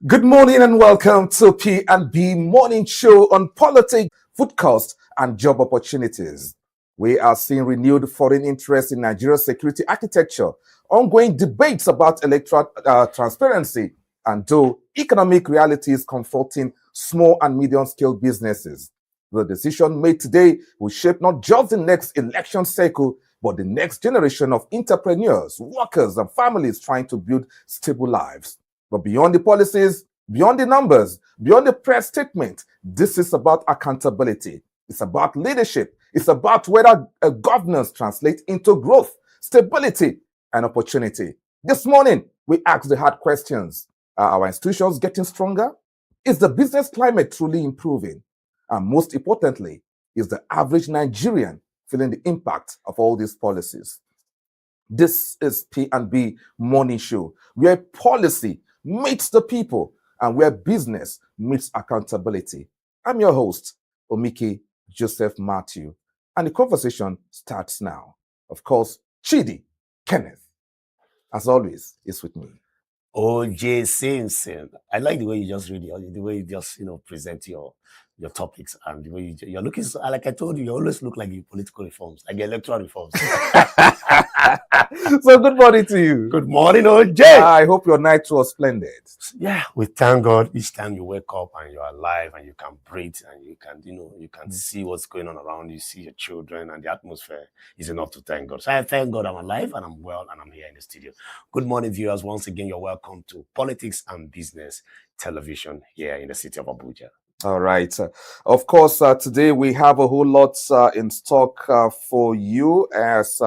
Good morning and welcome to P&B Morning Show on politics, food cost, and job opportunities. We are seeing renewed foreign interest in Nigeria's security architecture, ongoing debates about electoral transparency, and though economic realities confronting small and medium-scale businesses. The decision made today will shape not just the next election cycle, but the next generation of entrepreneurs, workers, and families trying to build stable lives. But beyond the policies, beyond the numbers, beyond the press statement, this is about accountability. It's about leadership. It's about whether governance translates into growth, stability, and opportunity. This morning, we ask the hard questions. Are our institutions getting stronger? Is the business climate truly improving? And most importantly, is the average Nigerian feeling the impact of all these policies? This is P&B Morning Show, where policy meets the people and where business meets accountability. I'm your host, Omike Joseph Matthew, and the conversation starts now. Of course, Chidi Kenneth, as always, is with me. OJ Simpson. I like the way you just read it, the way you just present your topics, and the way you're looking. Like I told you, you always look like your political reforms, like your electoral reforms. So good morning to you. Good morning, OJ. I hope your night was splendid. Yeah, we thank God each time you wake up and you're alive and you can breathe and you can see what's going on around you, see your children, and the atmosphere is enough to thank God. So I thank God I'm alive and I'm well and I'm here in the studio. Good morning, viewers. Once again, you're welcome to Politics and Business Television here in the city of Abuja. All right. Of course, today we have a whole lot in stock for you, as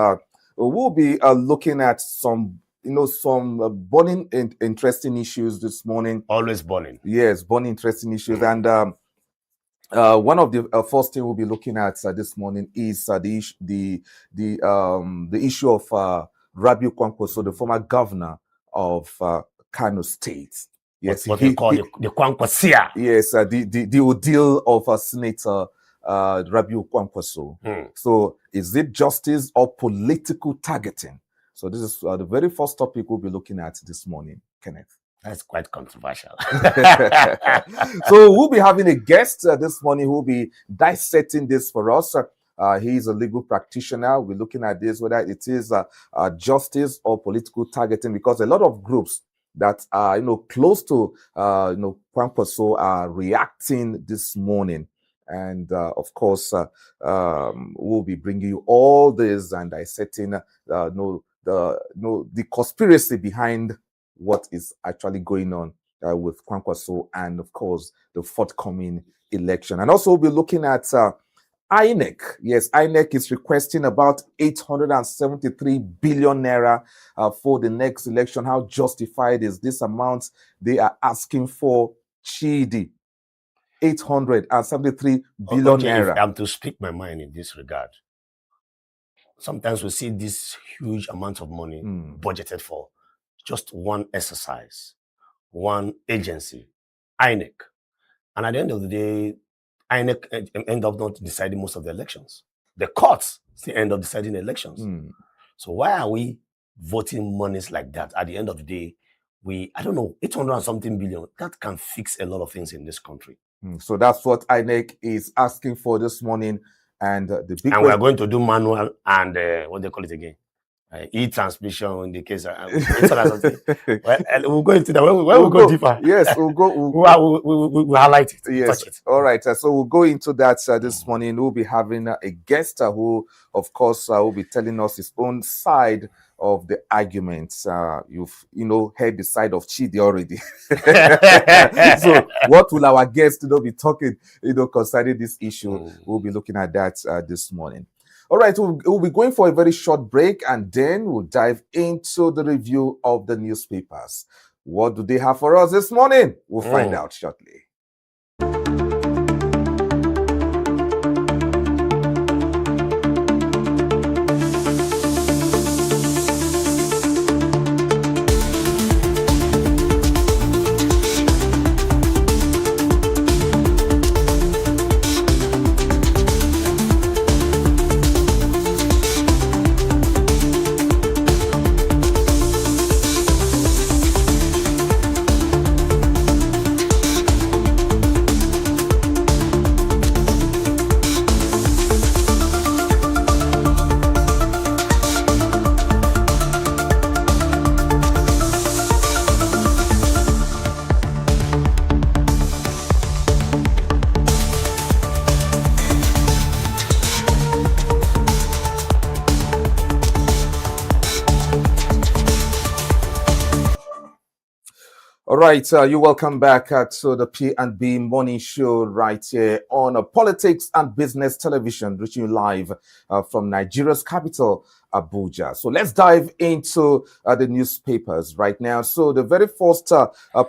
we'll be looking at some burning interesting issues this morning. Always burning. Yes, burning interesting issues. And one of the first thing we'll be looking at this morning is the issue of Rabiu Kwankwaso, the former governor of Kano State. Yes, what they call the Kwankwasia. Yes, the ordeal of Senator Rabiu Kwankwaso. So, is it justice or political targeting? So, this is the very first topic we'll be looking at this morning, Kenneth. That's quite controversial. So, we'll be having a guest this morning who will be dissecting this for us. He is a legal practitioner. We're looking at this, whether it is justice or political targeting, because a lot of groups that are close to Kwankwaso are reacting this morning, and of course we'll be bringing you all this and dissecting the conspiracy behind what is actually going on with Kwankwaso, and of course the forthcoming election. And also we'll be looking at INEC. Yes, INEC is requesting about 873 billion naira for the next election. How justified is this amount they are asking for? Chidi, 873 billion naira. If I'm to speak my mind in this regard, sometimes we see this huge amount of money budgeted for just one exercise, one agency, INEC. And at the end of the day, INEC end up not deciding most of the elections. The courts still end up deciding the elections. So why are we voting monies like that? At the end of the day, 800 and something billion, that can fix a lot of things in this country. So that's what INEC is asking for this morning. And we are going to do manual and what they call it again? E-transmission in the case. We'll go into that. We'll go deeper. Yes, we'll highlight it. Yes. Touch it. All right. So we'll go into that this morning. We'll be having a guest who, of course, will be telling us his own side of the arguments. You've heard the side of Chidi already. So what will our guest be talking concerning this issue? We'll be looking at that this morning. All right, we'll be going for a very short break, and then we'll dive into the review of the newspapers. What do they have for us this morning? We'll find out shortly. right, you welcome back to the P&B Morning Show right here on Politics and Business Television, reaching you live from Nigeria's capital, Abuja. So let's dive into the newspapers right now. So the very first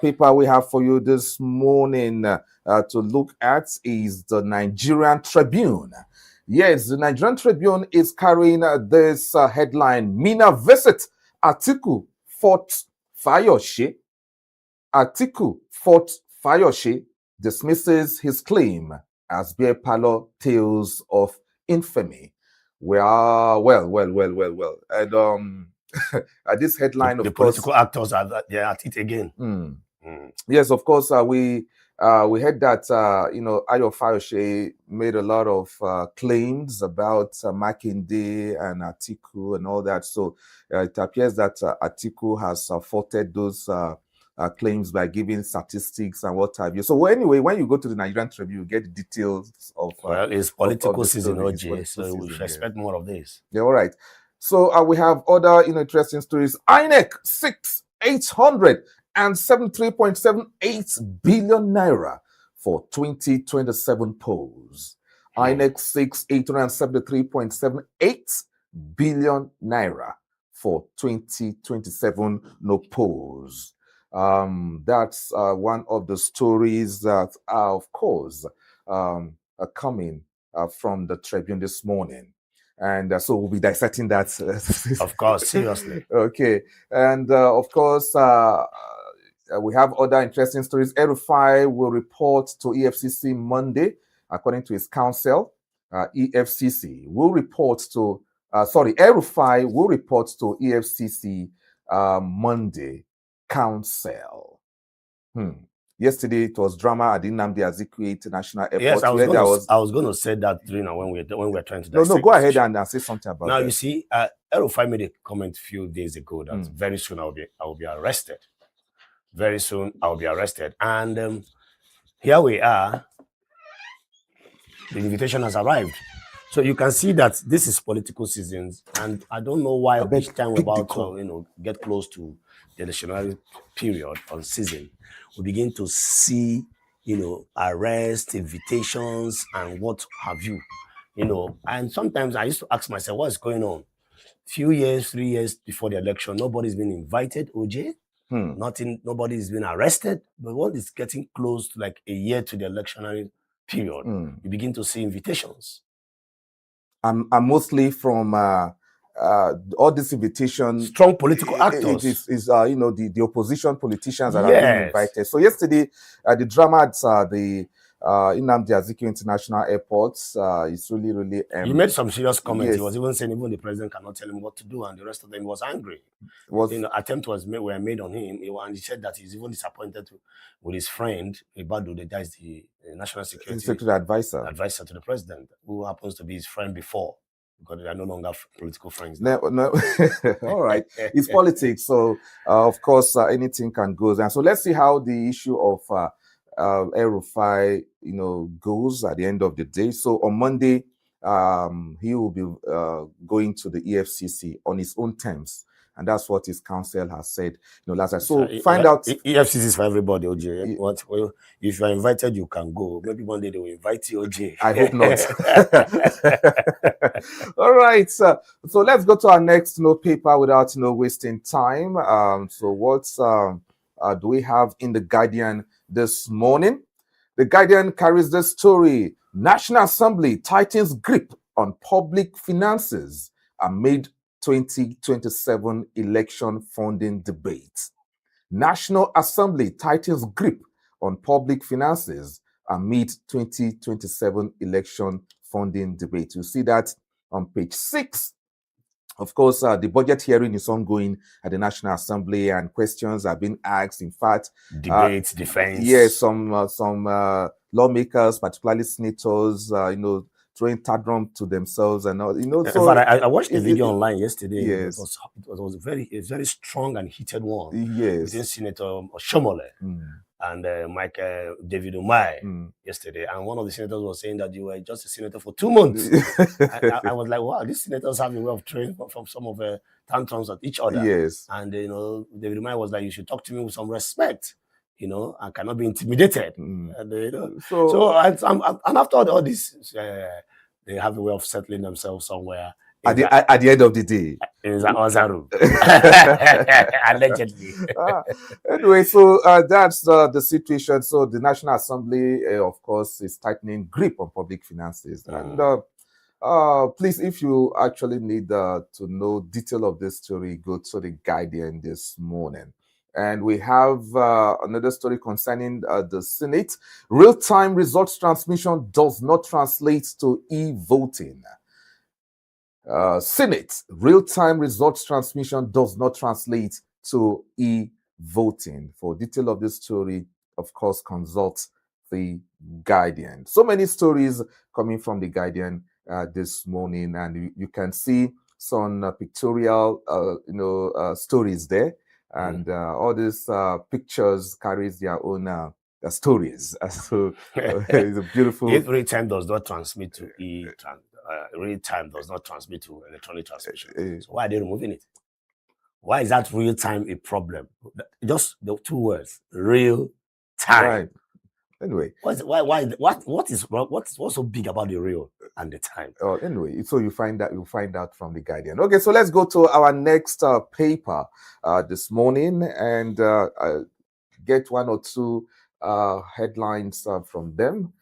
paper we have for you this morning to look at is the Nigerian Tribune. Yes, the Nigerian Tribune is carrying this headline: Mina visit Atiku fought Fayoshe. Atiku fought Fayoshe, dismisses his claim as beer parlor tales of infamy. Well. And this headline, The of course, political actors are they're at it again. Yes, of course, we heard that Ayo Fayoshe made a lot of claims about Makinde and Atiku and all that. So it appears that Atiku has faulted those claims by giving statistics and what have you. So anyway, when you go to the Nigerian Tribune, you get details of well, it's political of season, story. OJ, so we should expect more of this. Yeah, all right. So we have other interesting stories. INEC 873.78 billion naira for 2027 polls. INEC 873.78 billion naira for 2027 polls. That's one of the stories that are, of course, coming from the Tribune this morning. And so we'll be dissecting that. Of course, seriously. Okay. And of course, we have other interesting stories. El-Rufai will report to EFCC Monday, according to his counsel. EFCC will report to, El-Rufai will report to EFCC Monday, counsel. Yesterday it was drama at the Nnamdi Azikiwe International Airport. Yes, I was going to say that during when we were trying to. No, go ahead and say something about now, that. You see, El-Rufai made a comment a few days ago that very soon I will be arrested. Very soon I will be arrested, and here we are. The invitation has arrived, so you can see that this is political seasons, and I don't know why each time we're about to get close to the electionary period or season, we begin to see arrest, invitations, and what have you. And sometimes I used to ask myself, what's going on? Few years, 3 years before the election, nobody's been invited, OJ. Nobody's been arrested. But when it's getting close to like a year to the electionary period, you begin to see invitations. And mostly from all these invitations, strong political actors. It is the opposition politicians that are being invited. So yesterday, the drama at the Nnamdi Azikiwe International Airport is really. He made some serious comments. Yes. He was even saying even the president cannot tell him what to do, and the rest of them was angry. Attempt were made on him, and he said that he's even disappointed with his friend Ibadu, that is the national security advisor to the president, who happens to be his friend before, because they are no longer political friends. No. All right. It's politics. So, of course, anything can go. And so let's see how the issue of El-Rufai, goes at the end of the day. So on Monday, he will be going to the EFCC on his own terms. And that's what his counsel has said. Last time. So find out. EFCC is for everybody, OJ. If you are invited, you can go. Maybe one day they will invite you, OJ. I hope not. All right. So let's go to our next paper without wasting time. So what do we have in the Guardian this morning? The Guardian carries the story: National Assembly tightens grip on public finances amid 2027 election funding debate. National Assembly tightens grip on public finances amid 2027 election funding debate. You see that on page 6. Of course, the budget hearing is ongoing at the National Assembly, and questions are being asked. In fact, debates, defense. Yes, some lawmakers, particularly senators, throwing tantrum to themselves, and all. So in fact, I watched the video online yesterday. Yes, it was a very strong and heated one. Yes, between Senator Oshomole and David Umai yesterday, and one of the senators was saying that you were just a senator for 2 months. I was like, wow, these senators have a way of training from some of the tantrums at each other. Yes, and David Umai was like, you should talk to me with some respect. you know, and cannot be intimidated. Mm. And, you know, so and after all this, they have a way of settling themselves somewhere. At the end of the day. In the other room. Allegedly. Anyway, so that's the situation. So the National Assembly, of course, is tightening grip on public finances. And please, if you actually need to know detail of this story, go to the Guardian this morning. And we have another story concerning the Senate. Real-time results transmission does not translate to e-voting. Senate, real-time results transmission does not translate to e-voting. For detail of this story, of course, consult the Guardian. So many stories coming from the Guardian this morning, and you can see some pictorial, stories there, and all these pictures carries their own stories. So it's a beautiful. If real time does not transmit to real time does not transmit to electronic transmission. So why are they removing it? Why is that real time a problem? Just the two words, real time. Right. Anyway, what's so big about the real and the time? Anyway, so you'll find out from the Guardian. Okay, so let's go to our next paper this morning and get one or two headlines from them.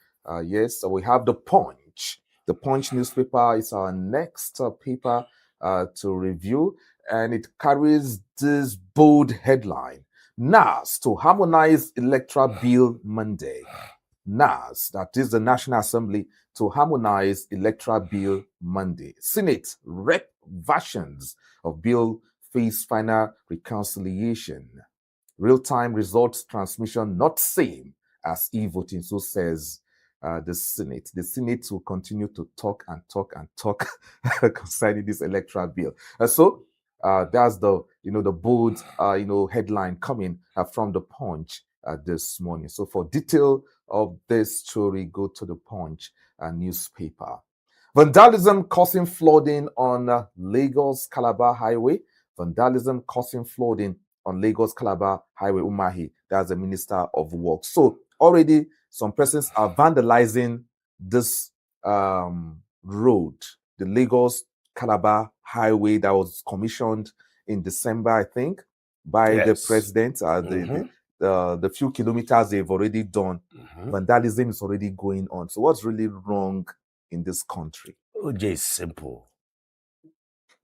Yes, so we have the Punch. The Punch newspaper is our next paper to review, and it carries this bold headline: NAS to harmonize electoral bill Monday. NAS, that is the National Assembly, to harmonize electoral bill Monday. Senate rep versions of bill face final reconciliation. Real-time results transmission not same as e-voting, so says the Senate. The Senate will continue to talk and talk and talk concerning this electoral bill. So that's the bold headline coming from the Punch this morning. So for detail of this story, go to the Punch newspaper. Vandalism causing flooding on Lagos Calabar Highway. Vandalism causing flooding on Lagos Calabar Highway, Umahi. That's the Minister of Works. So already some persons are vandalizing this road, the Lagos Calabar Highway that was commissioned in December, I think, by the president. The few kilometers they've already done, vandalism is already going on. So what's really wrong in this country? OJ is simple.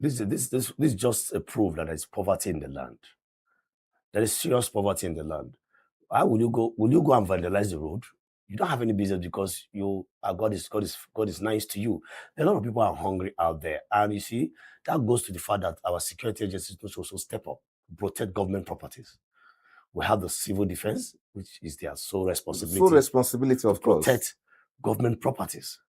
This is just a proof that there is poverty in the land. There is serious poverty in the land. Why will you go? Will you go and vandalize the road? You don't have any business because God is nice to you. A lot of people are hungry out there, and you see that goes to the fact that our security agencies must also step up, protect government properties. We have the civil defense, which is their sole responsibility. Sole responsibility, of course. Protect government properties.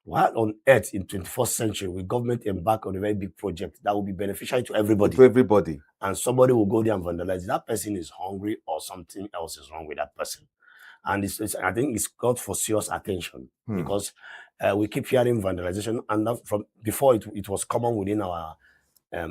Why on earth in 21st century will government embark on a very big project that will be beneficial to everybody? To everybody. And somebody will go there and vandalize. That person is hungry or something else is wrong with that person. And I think it's called for serious attention because we keep hearing vandalization. And from before it was common within our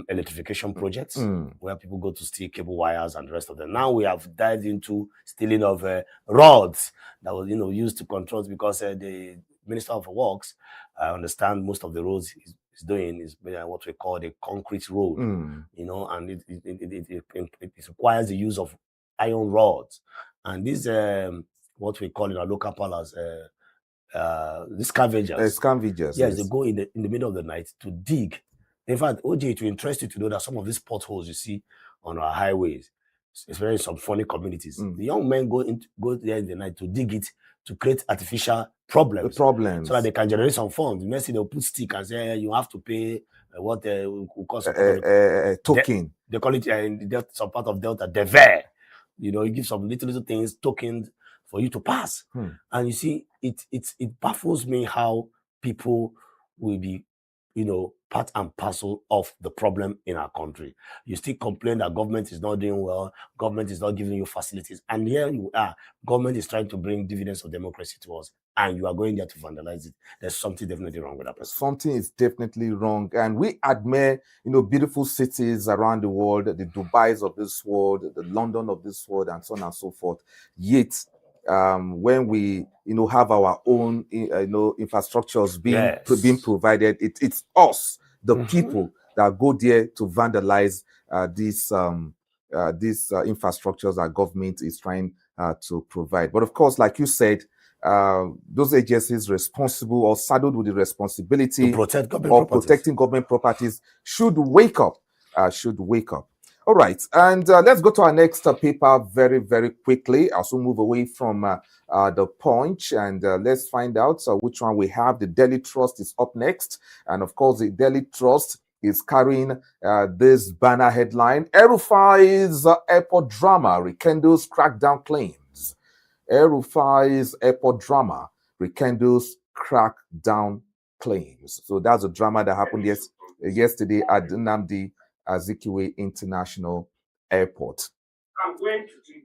electrification projects where people go to steal cable wires and the rest of them. Now we have dived into stealing of rods that was used to control, because the Minister of Works, I understand most of the roads is doing is what we call the concrete road, and it requires the use of iron rods, and these what we call in our local parlance the scavengers. Scavengers. Yes, they go in the middle of the night to dig. In fact, OJ, it will interest you to know that some of these potholes you see on our highways, especially in some funny communities, the young men go there in the night to dig it to create artificial problems. So that they can generate some funds. The next thing they'll put stick and say you have to pay what will cost token. They call it in some part of Delta dever. You give some little things, tokens for you to pass. And you see, it baffles me how people will be part and parcel of the problem in our country. You still complain that government is not doing well, government is not giving you facilities, and here you are, government is trying to bring dividends of democracy to us, and you are going there to vandalize it. There's something definitely wrong with that person. Something is definitely wrong. And we admire, beautiful cities around the world, the Dubais of this world, the London of this world, and so on and so forth. Yet, when we, have our own, infrastructures being provided, it's us, the people, that go there to vandalize these infrastructures that government is trying to provide. But of course, like you said, those agencies responsible or saddled with the responsibility of protecting government properties should wake up. All right, and let's go to our next paper very, very quickly. Also move away from the Punch, and let's find out which one we have. The Daily Trust is up next, and of course, the Daily Trust is carrying this banner headline: El-Rufai's airport drama rekindles crackdown claims. El-Rufai's airport drama rekindles crackdown claims. So that's a drama that happened yesterday at Nnamdi Azikiwe International Airport.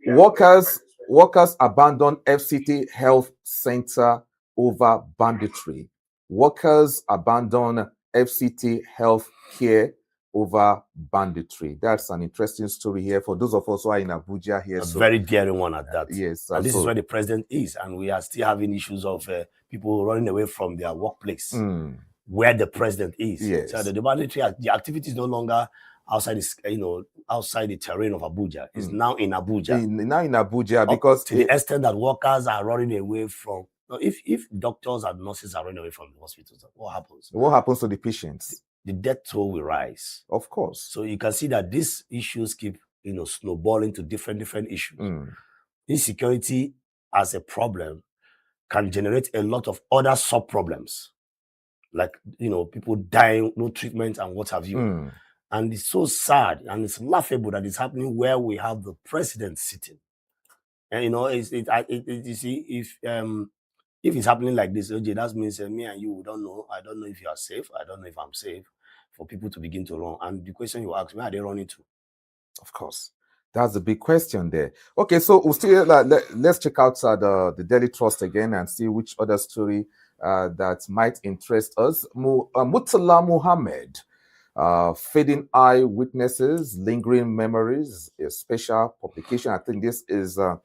Workers abandon FCT Health Center over banditry. Workers abandon FCT Health Care over banditry. That's an interesting story here for those of us who are in Abuja here. A very daring one at that. Yes. And this is where the president is, and we are still having issues of people running away from their workplace where the president is. Yes. So the banditry, the activity is no longer outside this, outside the terrain of Abuja. It's now in Abuja. Now in Abuja, because to the extent that workers are running away from. Now, if doctors and nurses are running away from the hospitals, what happens? What happens to the patients? The death toll will rise. Of course. So you can see that these issues keep, snowballing to different issues. Insecurity as a problem can generate a lot of other sub-problems, like, people dying, no treatment and what have you. And it's so sad and it's laughable that it's happening where we have the president sitting. And, you see, if it's happening like this, OJ, that means me and you don't know. I don't know if you are safe. I don't know if I'm safe. For people to begin to run. And the question you ask, where are they running to? Of course. That's the big question there. Okay, so we'll still let's check out the Daily Trust again and see which other story that might interest us. Murtala Muhammad, fading eyewitnesses, lingering memories, a special publication. I think this is a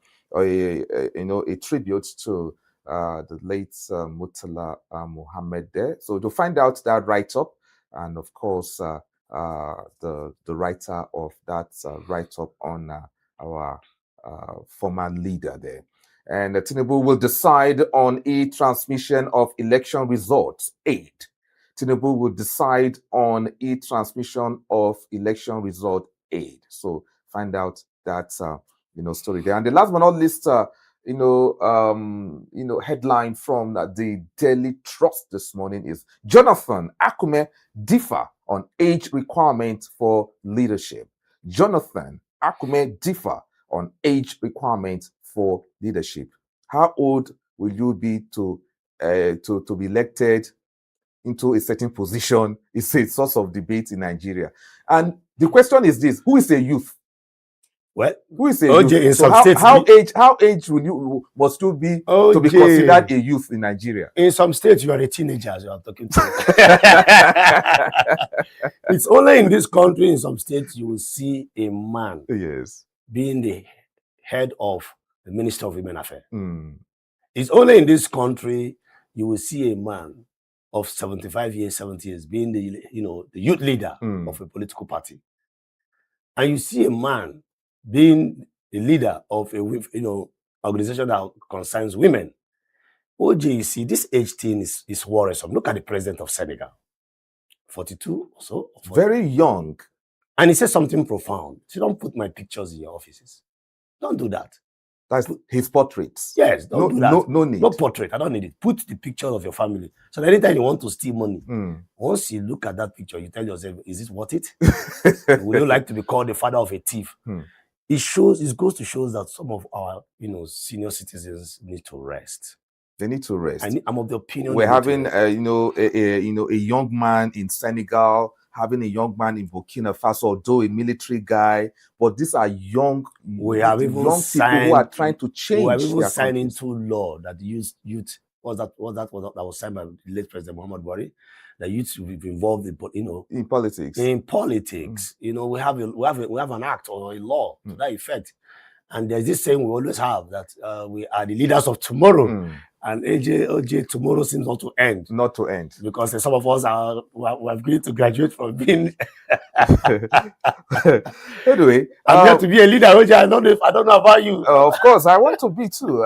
tribute to the late Murtala Muhammad there. So to find out that write-up, and of course, the writer of that write-up on our former leader there. And Tinubu will decide on e-transmission of election results aid. Tinubu will decide on e-transmission of election result aid. So find out that story there. And the last but not least, headline from the Daily Trust this morning is Jonathan Akume differ on age requirement for leadership. Jonathan Akume differ on age requirement for leadership. How old will you be to be elected into a certain position? It's a source of debate in Nigeria. And the question is this: who is a youth? Well, who is a OJ youth? in So some states, how age must you be to be considered a youth in Nigeria? In some states, you are a teenager as you are talking to. It's only in this country, in some states, you will see a man being the head of the Minister of Women Affairs. It's only in this country you will see a man of 75 years, 70 years being the youth leader of a political party. And you see a man being the leader of a organization that concerns women. OJ, you see, this age thing is worrisome. Look at the president of Senegal, 42 or so. Very young. And he says something profound. So don't put my pictures in your offices. Don't do that. That's his portraits. Yes, don't do that. No need. No portrait. I don't need it. Put the picture of your family. So that anytime you want to steal money, once you look at that picture, you tell yourself, is it worth it? Would you like to be called the father of a thief? It goes to show that some of our, senior citizens need to rest. They need to rest. I'm of the opinion we're having, a young man in Senegal, having a young man in Burkina Faso, although a military guy. But these are young, we have even young people who are trying to change. We have even signed into law that youth that was signed by the late President Muhammad Buhari. The youth will be involved in politics. In politics, we have an act or a law to that effect. And there's this saying we always have that we are the leaders of tomorrow. And OJ, tomorrow seems not to end. Not to end. Because some of us we have agreed to graduate from being. Anyway, I'm here to be a leader, OJ. I don't know about you. Of course, I want to be too.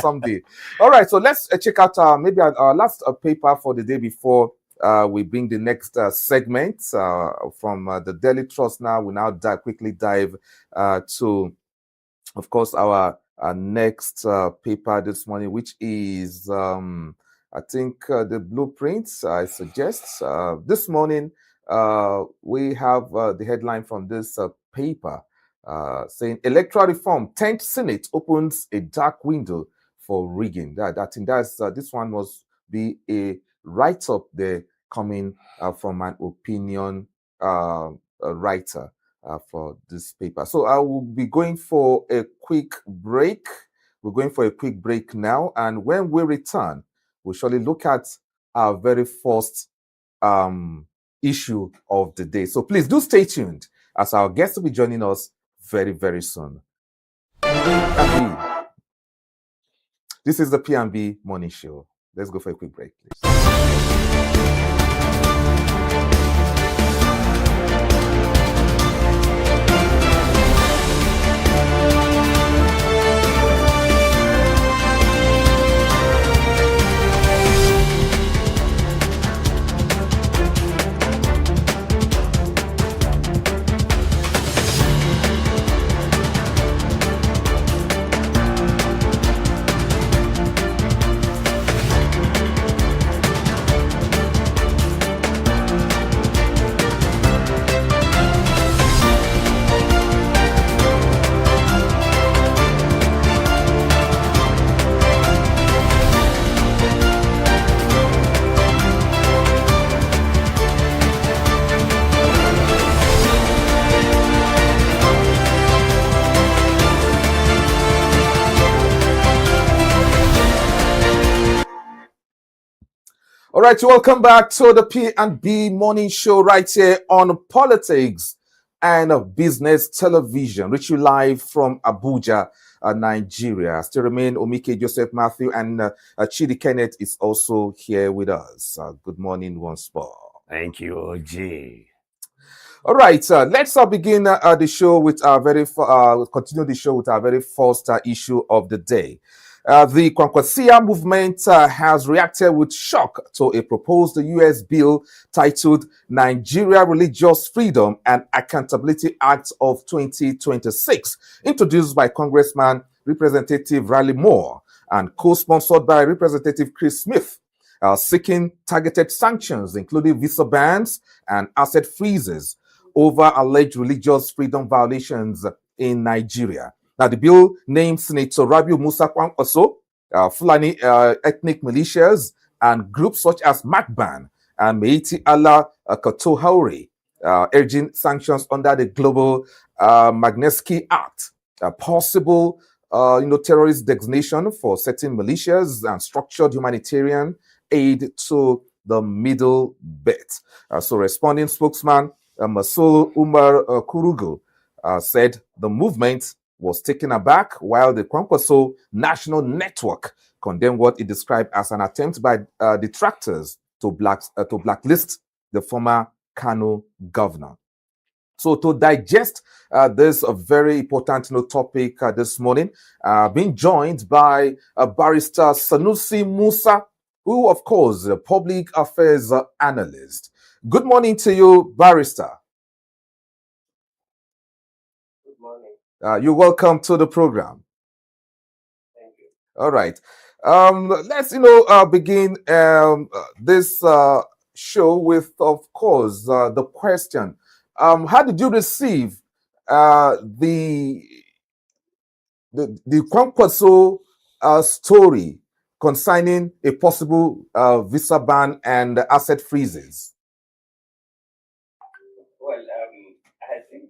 Someday. All right, so let's check out maybe our last paper for the day before we bring the next segment from the Daily Trust. Now we quickly dive to, of course, our next paper this morning, which is, I think, the blueprints, I suggest. This morning, we have the headline from this paper saying, Electoral Reform, 10th Senate opens a dark window for rigging. This one must be a write-up there coming from an opinion writer for this paper. So I will be going for a quick break. We're going for a quick break now. And when we return, we'll surely look at our very first issue of the day. So please do stay tuned as our guest will be joining us very, very soon. This is the P&B Morning Show. Let's go for a quick break, please. All right, welcome back to the P&B Morning Show right here on Politics and Business Television, reach you live from Abuja, Nigeria. Still remain Omike Joseph Matthew, and Chidi Kenneth is also here with us. Good morning once more. Thank you, OJ. All right, let's begin the show with our continue the show with our very first issue of the day. The Kwankwaso movement has reacted with shock to a proposed US bill titled Nigeria Religious Freedom and Accountability Act of 2026, introduced by Congressman Representative Riley Moore and co-sponsored by Representative Chris Smith, seeking targeted sanctions, including visa bans and asset freezes over alleged religious freedom violations in Nigeria. Now, the bill names Senator Rabiu Musa Kwankwaso, Fulani ethnic militias, and groups such as MACBAN and Meiti Allah Katohauri, urging sanctions under the Global Magnitsky Act, a possible terrorist designation for certain militias, and structured humanitarian aid to the Middle Belt. So, responding spokesman Masul Umar Kurugu said the movement was taken aback, while the Kwankwaso National Network condemned what it described as an attempt by detractors to blacklist the former Kano governor. So to digest this very important topic this morning, being joined by Barrister Sanusi Musa, who, of course, is a public affairs analyst. Good morning to you, Barrister. You're welcome to the program. Thank you. All right. Let's begin this show with, of course, the question: how did you receive the Kwankwaso story concerning a possible visa ban and asset freezes? Well, I think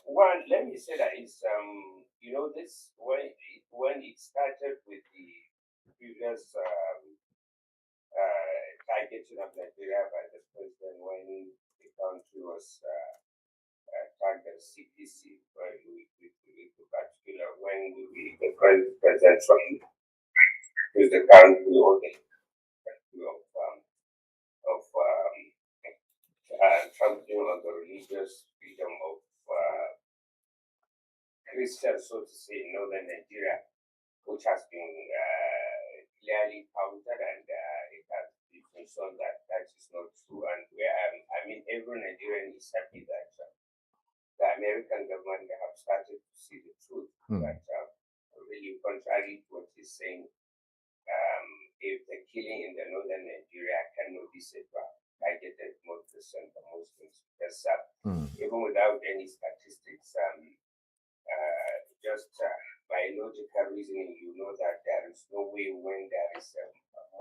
one. Let me say that it's this when it started with the previous targeting of Nigeria by the president when the country was tagged as CPC, with particular when the president Trump was the country or the trampling on the religious freedom of Christians, so to say, in northern Nigeria, which has been clearly counted, and it has been shown that that is not true. And every Nigerian is happy that the American government have started to see the truth. That really, contrary to what he's saying, if the killing in the northern Nigeria cannot be said to have targeted more Christians or Muslims, because even without any statistics, just by logical reasoning, you know that there is no way when there is a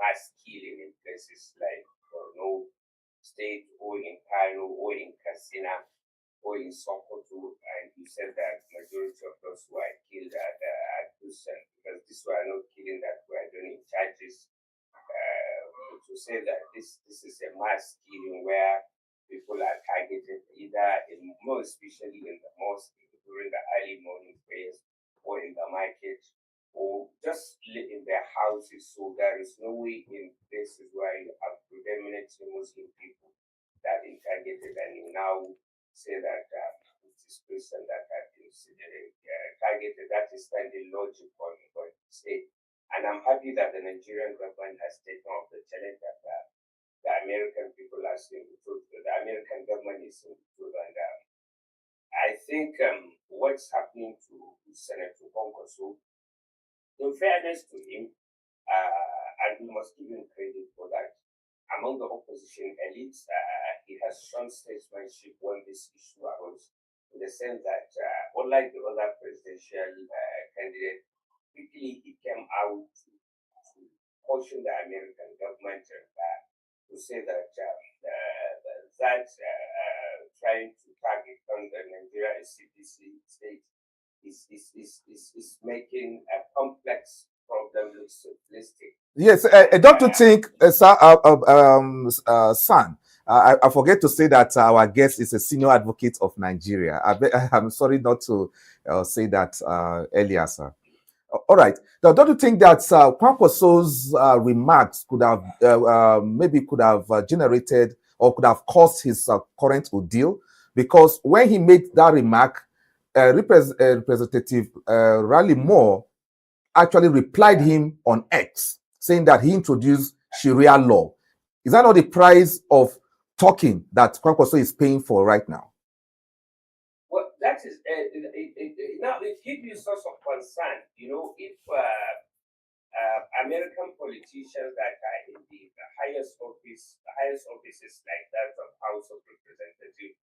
mass killing in places like Borno State or in Kano or in Katsina or in Sokoto, and you said that majority of those who are killed are Christian, because these were not killing that were done in churches. To say that this is a mass killing where people are targeted either more especially in the mosque during the early morning prayers or in the market or just in their houses. So there is no way in places where you have predominantly Muslim people that are targeted, and you now say that it is Christian that have been targeted. That is standing logic on what you say. And I'm happy that the Nigerian government has taken up the challenge that the American people are seeing the truth. The American government is seeing the truth. And I think what's happening to Senator Kwankwaso, in fairness to him, and we must give him credit for that, among the opposition elites, he has shown statesmanship when this issue arose, in the sense that, unlike the other presidential candidate, quickly he came out to caution the American government to say that trying to target on the Nigeria CPC state is making a complex problem look simplistic. Yes, don't you think, San? I forget to say that our guest is a senior advocate of Nigeria. I'm sorry not to say that earlier, sir. All right. Now, don't you think that Kwankwaso's remarks could have generated or could have caused his current ordeal? Because when he made that remark, Representative Raleigh Moore actually replied him on X, saying that he introduced Sharia law. Is that not the price of talking that Kwankwaso is paying for right now? Well, that is now it gives you source of concern. If American politicians that are in the highest offices like that of House of Representatives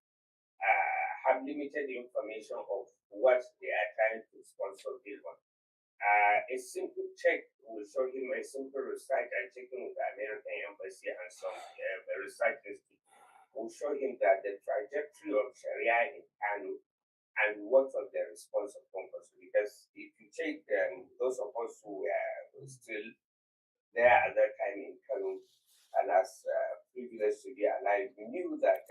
have limited information of what they are trying to sponsor bill on. A simple check will show him a simple research and checking with the American embassy and some research institute will show him that the trajectory of Sharia in Kano and what was the response of Kwankwaso. Because if you check those of us who were still there at that time in Kano and as privileged to be alive, we knew that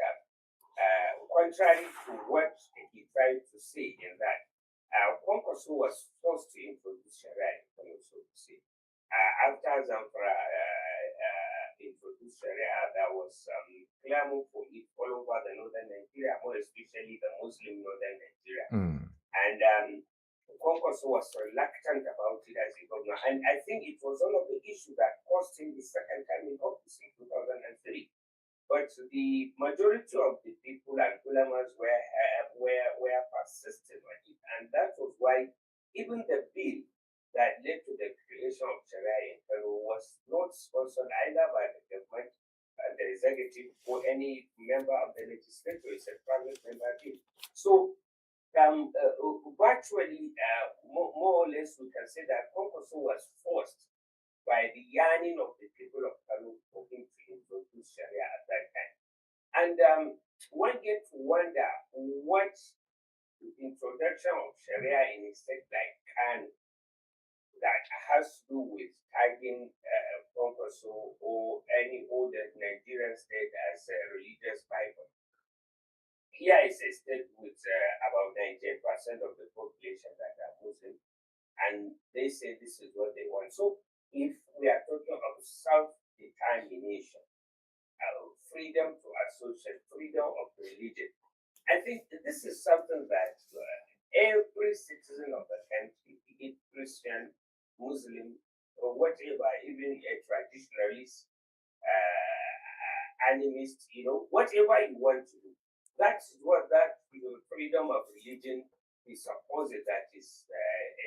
contrary to what he tried to say in that, Kwankwaso was forced to introduce Sharia in Kano, so to say. After Zamfara introduced Sharia, there was clamor for it all over the northern Nigeria, more especially the Muslim northern Nigeria. And Kwankwaso was reluctant about it as a governor. And I think it was one of the issues that cost him the second time in office in 2003. But the majority of the people and ulamas were persistent on it. And that was why even the bill that led to the creation of Sharia in Peru was not sponsored either by the government, the executive, or any member of the legislature. It's a private member bill. So virtually, more or less, we can say that Kwankwaso was forced by the yearning of the people of Kano for him to introduce Sharia at that time. And one gets to wonder what the introduction of Sharia in a state like Kano that has to do with tagging Kwankwaso or any other Nigerian state as a religious Bible. Here is a state with about 98% of the population that are Muslim, and they say this is what they want. So if we are talking of self-determination, freedom to associate, freedom of religion, I think this is something that every citizen of the country, be it Christian, Muslim, or whatever, even a traditionalist, animist, whatever you want to do, that's what that freedom of religion is supposed that is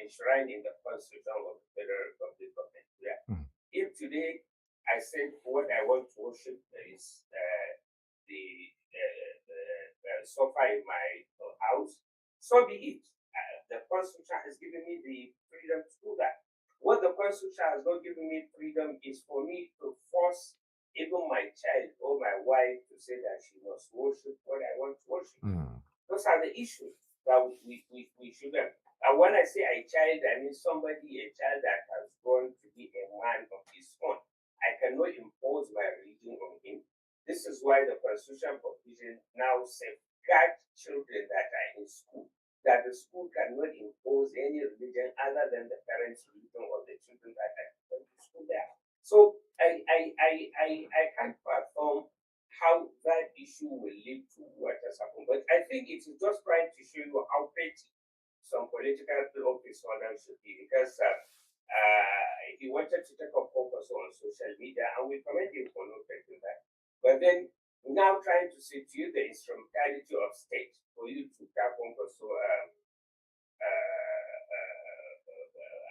enshrined in the Constitution of the Federal Republic of Nigeria. If today I said what I want to worship is the sofa in my house, so be it. The Constitution has given me the freedom to do that. What the Constitution has not given me freedom is for me to force even my child or my wife to say that she must worship what I want to worship. Those are the issues that we shouldn't. And when I say a child, I mean a child that has grown to be a man of his own. I cannot impose my religion on him. This is why the Constitution provision now safeguard children that are in school, that the school cannot impose any religion other than the parents' religion or the children that are going to school there. So I can't perform how that issue will lead to what has happened. But I think it is just trying to show you how petty some political office holders should be, because he wanted to take up focus on social media, and we commend him for not taking that. But then now trying to say to you the instrumentality of state for you to tap on so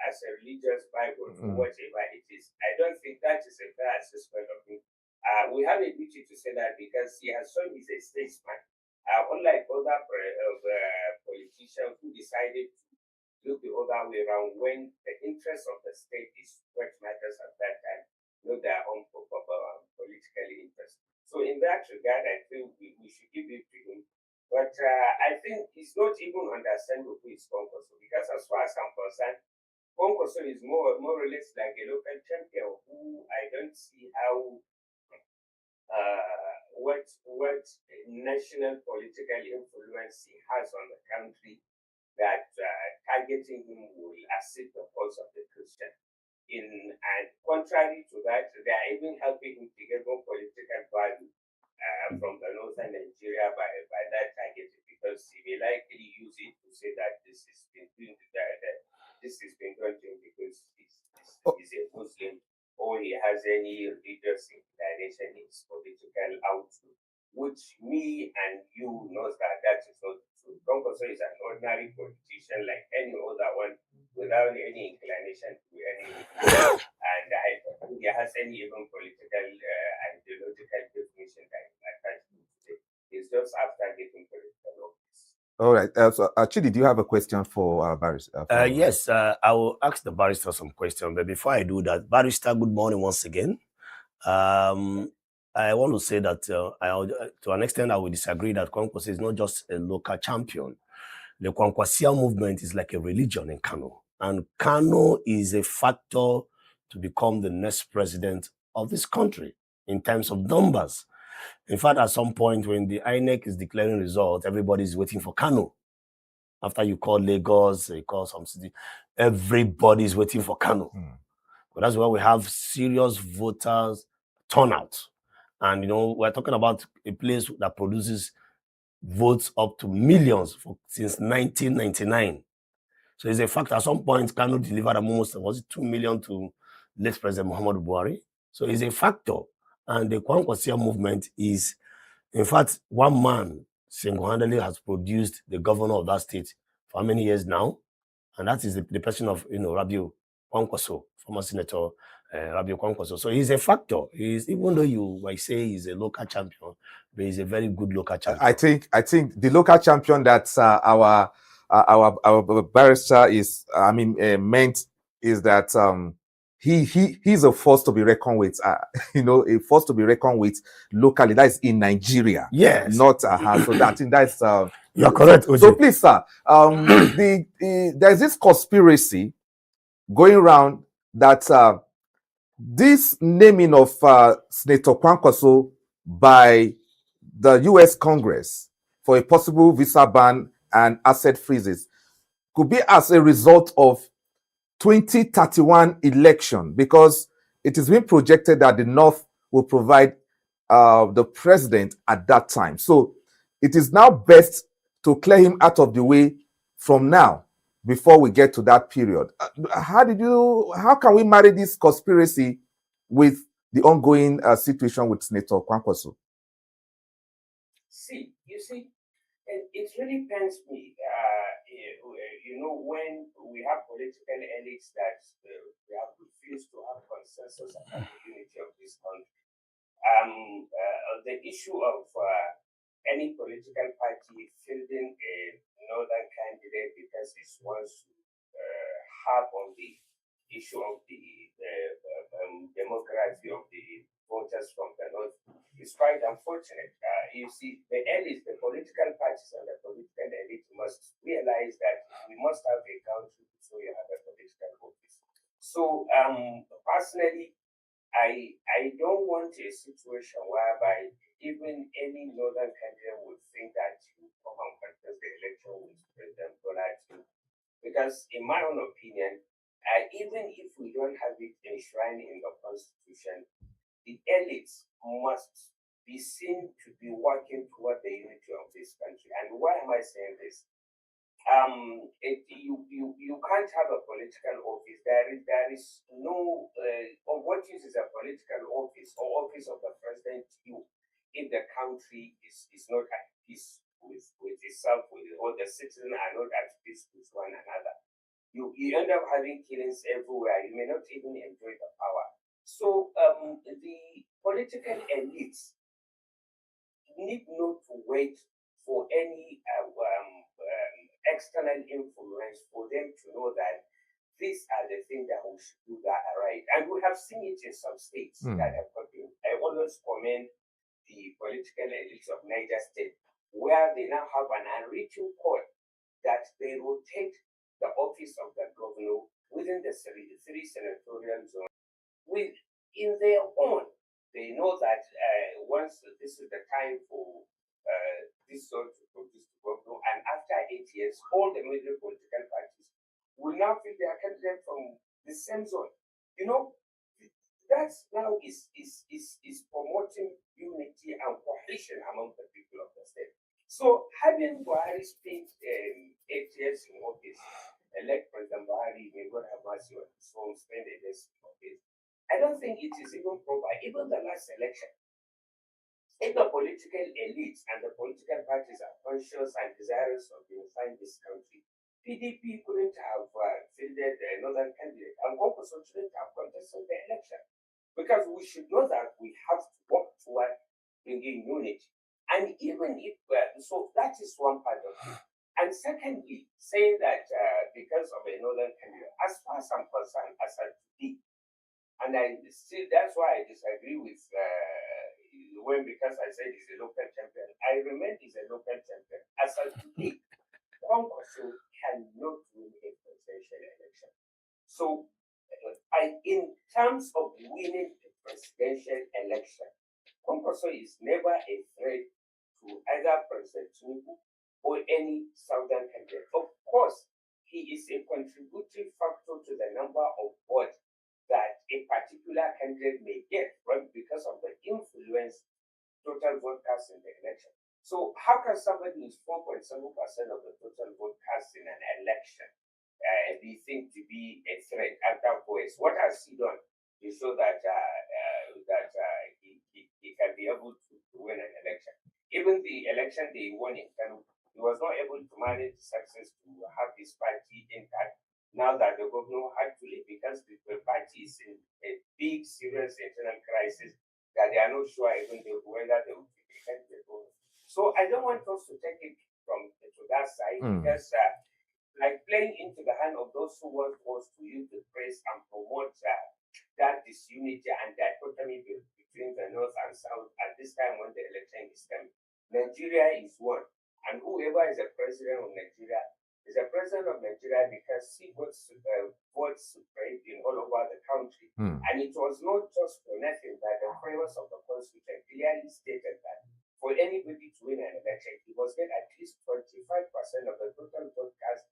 as a religious Bible for whatever it is. I don't think that is a fair assessment of him. We have a duty to say that because he has shown he's a statesman. Unlike other politicians who decided to look the other way around when the interest of the state is what matters at that time, not their own political interest. So in that regard, I think we should give it to him. But I think it's not even understandable who is Kwankwaso, because as far as I'm concerned, Kwankwaso is more or less like a local champion who I don't see how what national political influence he has on the country that targeting him will assist the cause of the Christian. And contrary to that, they are even helping him to get more political value from the northern Nigeria by that targeting, because he may likely use it to say that this has been done to him because he's a Muslim, or he has any religious inclination in his political outlook, which me and you knows that is not true. Kwankwaso is an ordinary politician like any other one, without any inclination to any religion, and I don't think he has any even political ideological definition that attached to it. It's just after getting political office. All right. So, Chidi, do you have a question for Barrister? Yes, I will ask the barrister some questions. But before I do that, Barrister, good morning once again. I want to say that to an extent, I will disagree that Kwankwaso is not just a local champion. The Kwankwasia movement is like a religion in Kano. And Kano is a factor to become the next president of this country in terms of numbers. In fact, at some point when the INEC is declaring results, everybody is waiting for Kano. After you call Lagos, you call some city, everybody is waiting for Kano. But that's why we have serious voters turnout. And, we're talking about a place that produces votes up to millions since 1999. So it's a fact at some point, Kano delivered almost, 2 million to late President Muhammadu Buhari. So it's a factor. And the Kwankwasia movement is, in fact, one man single-handedly has produced the governor of that state for how many years now? And that is the person of, Rabiu Kwankwaso, former Senator Rabiu Kwankwaso. So he's a factor. Even though you might say he's a local champion, but he's a very good local champion. I think the local champion that our barrister is, meant is that he's a force to be reckoned with. A force to be reckoned with locally. That is in Nigeria. Yes. Not so I think that's you're correct, OJ. So please, sir, there's this conspiracy going around that this naming of Senator Kwankwaso by the U.S. Congress for a possible visa ban and asset freezes could be as a result of 2031 election, because it is being projected that the North will provide the president at that time. So it is now best to clear him out of the way from now before we get to that period. How can we marry this conspiracy with the ongoing situation with Senator Kwankwaso? You see, it really pains me, when we have political elites that they have refused to have consensus about the unity of this country. The issue of any political party fielding a northern candidate because it wants to harp on the issue of the demography of the voters from the north is quite unfortunate. You see, the elites, the political parties and the political elite must realize that we must have a country so you have a political office. So personally, I don't want a situation whereby even any northern candidate would think that you come and contest the election with President Bola Tinubu. Because in my own opinion, even if we don't have it enshrined in the constitution, the elites must be seen to be working toward the unity of this country. And why am I saying this? You can't have a political office. There is no or what use is a political office or office of the president to you if the country is not at peace with itself, or the citizens are not at peace with one another. You end up having killings everywhere. You may not even enjoy the power. So the political elites need not to wait for any external influence for them to know that these are the things that we should do that are right. And we have seen it in some states that have gotten. I always commend the political elites of Niger State, where they now have an unwritten code that they rotate the office of the governor within the three senatorial zones in their own. They know that once this is the time for this zone to produce the governor, and after 8 years, all the major political parties will now pick their candidate from the same zone. That now is promoting unity and cohesion among the people of the state. So having Buhari spent 8 years in office, elect President Buhari, may God have mercy on his soul, spend 8 years in office, I don't think it is even proper. Even the last election, if the political elites and the political parties are conscious and desirous of unifying this country, PDP couldn't have fielded another candidate, and Kwankwaso shouldn't have contested the election. Because we should know that we have to work toward bringing unity. And even if, so that is one part of it. And secondly, saying that because of a northern candidate, as far as I'm concerned, as a today, and that's why I disagree with because I said he's a local champion. I remain he's a local champion. As a today, Kwankwaso cannot win a presidential election. So, in terms of winning the presidential election, Kwankwaso is never a threat to either President Tinubu or any southern candidate. Of course, he is a contributing factor to the number of votes that a particular candidate may get, right, because of the influence total vote cast in the election. So how can somebody who's 4.7% of the total vote cast in an election be seen to be a threat after 4 years? What has he done to show that he can be able to win an election? Even the election they won in Kano, he was not able to manage success to have his party intact. Now that the governor had to leave because the party is in a big, serious internal crisis that they are not sure even whether they will be the governor. So I don't want us to take it to that side because like playing into the hand of those who want us to use the press and promote that disunity and dichotomy between the North and South at this time when the election is coming. Nigeria is one, and whoever is the president of Nigeria is a president of Nigeria because he votes spread in all over the country. And it was not just for nothing that the framers of the Constitution clearly stated that for anybody to win an election, he must get at least 25% of the total vote cast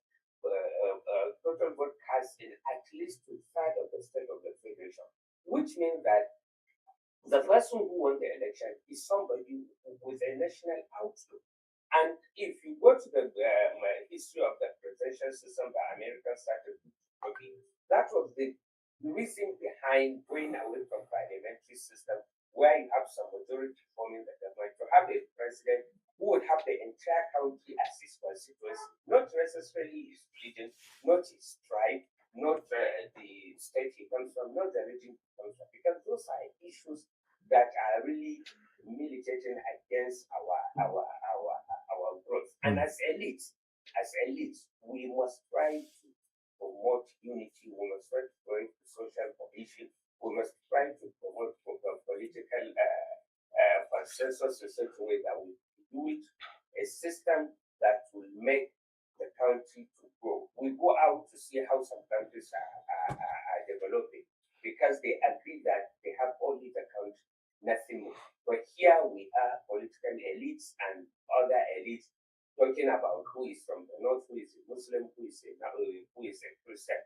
in at least 2/3 of the state of the federation, which means that the person who won the election is somebody with a national outlook. And if you go to the history of the presidential system that America started, that was the reason behind going away from parliamentary system, where you have some majority forming the government, to have a president who would have the entire country as his constituency, not necessarily his religion, not his tribe, not the state he comes from, not the region he comes from, because those are issues that are really militating against our growth. And as elites, we must try to promote unity. We must try to promote social cohesion. We must try to promote political consensus in such a way that we do it a system that will make the country to grow. We go out to see how some countries are developing because they agree that they have only the country, nothing more. But here we are, political elites and other elites, talking about who is from the north, who is a Muslim, who is a Christian.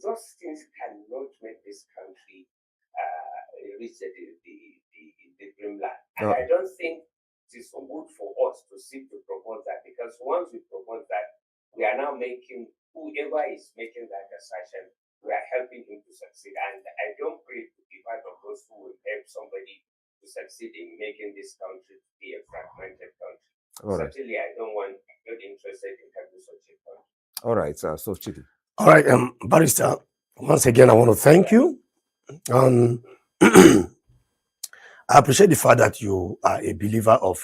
Those things cannot make this country reach the dreamland. And I don't think it is so good for us to seek to promote that, because once we promote that, we are now making whoever is making that assertion, we are helping him to succeed. And I don't pray to be part of those who will help somebody to succeed in making this country to be a fragmented country. Certainly, I don't want, I'm not interested in having such a country. All right, so Chidi. All right, Barrister, once again, I want to thank you. I appreciate the fact that you are a believer of,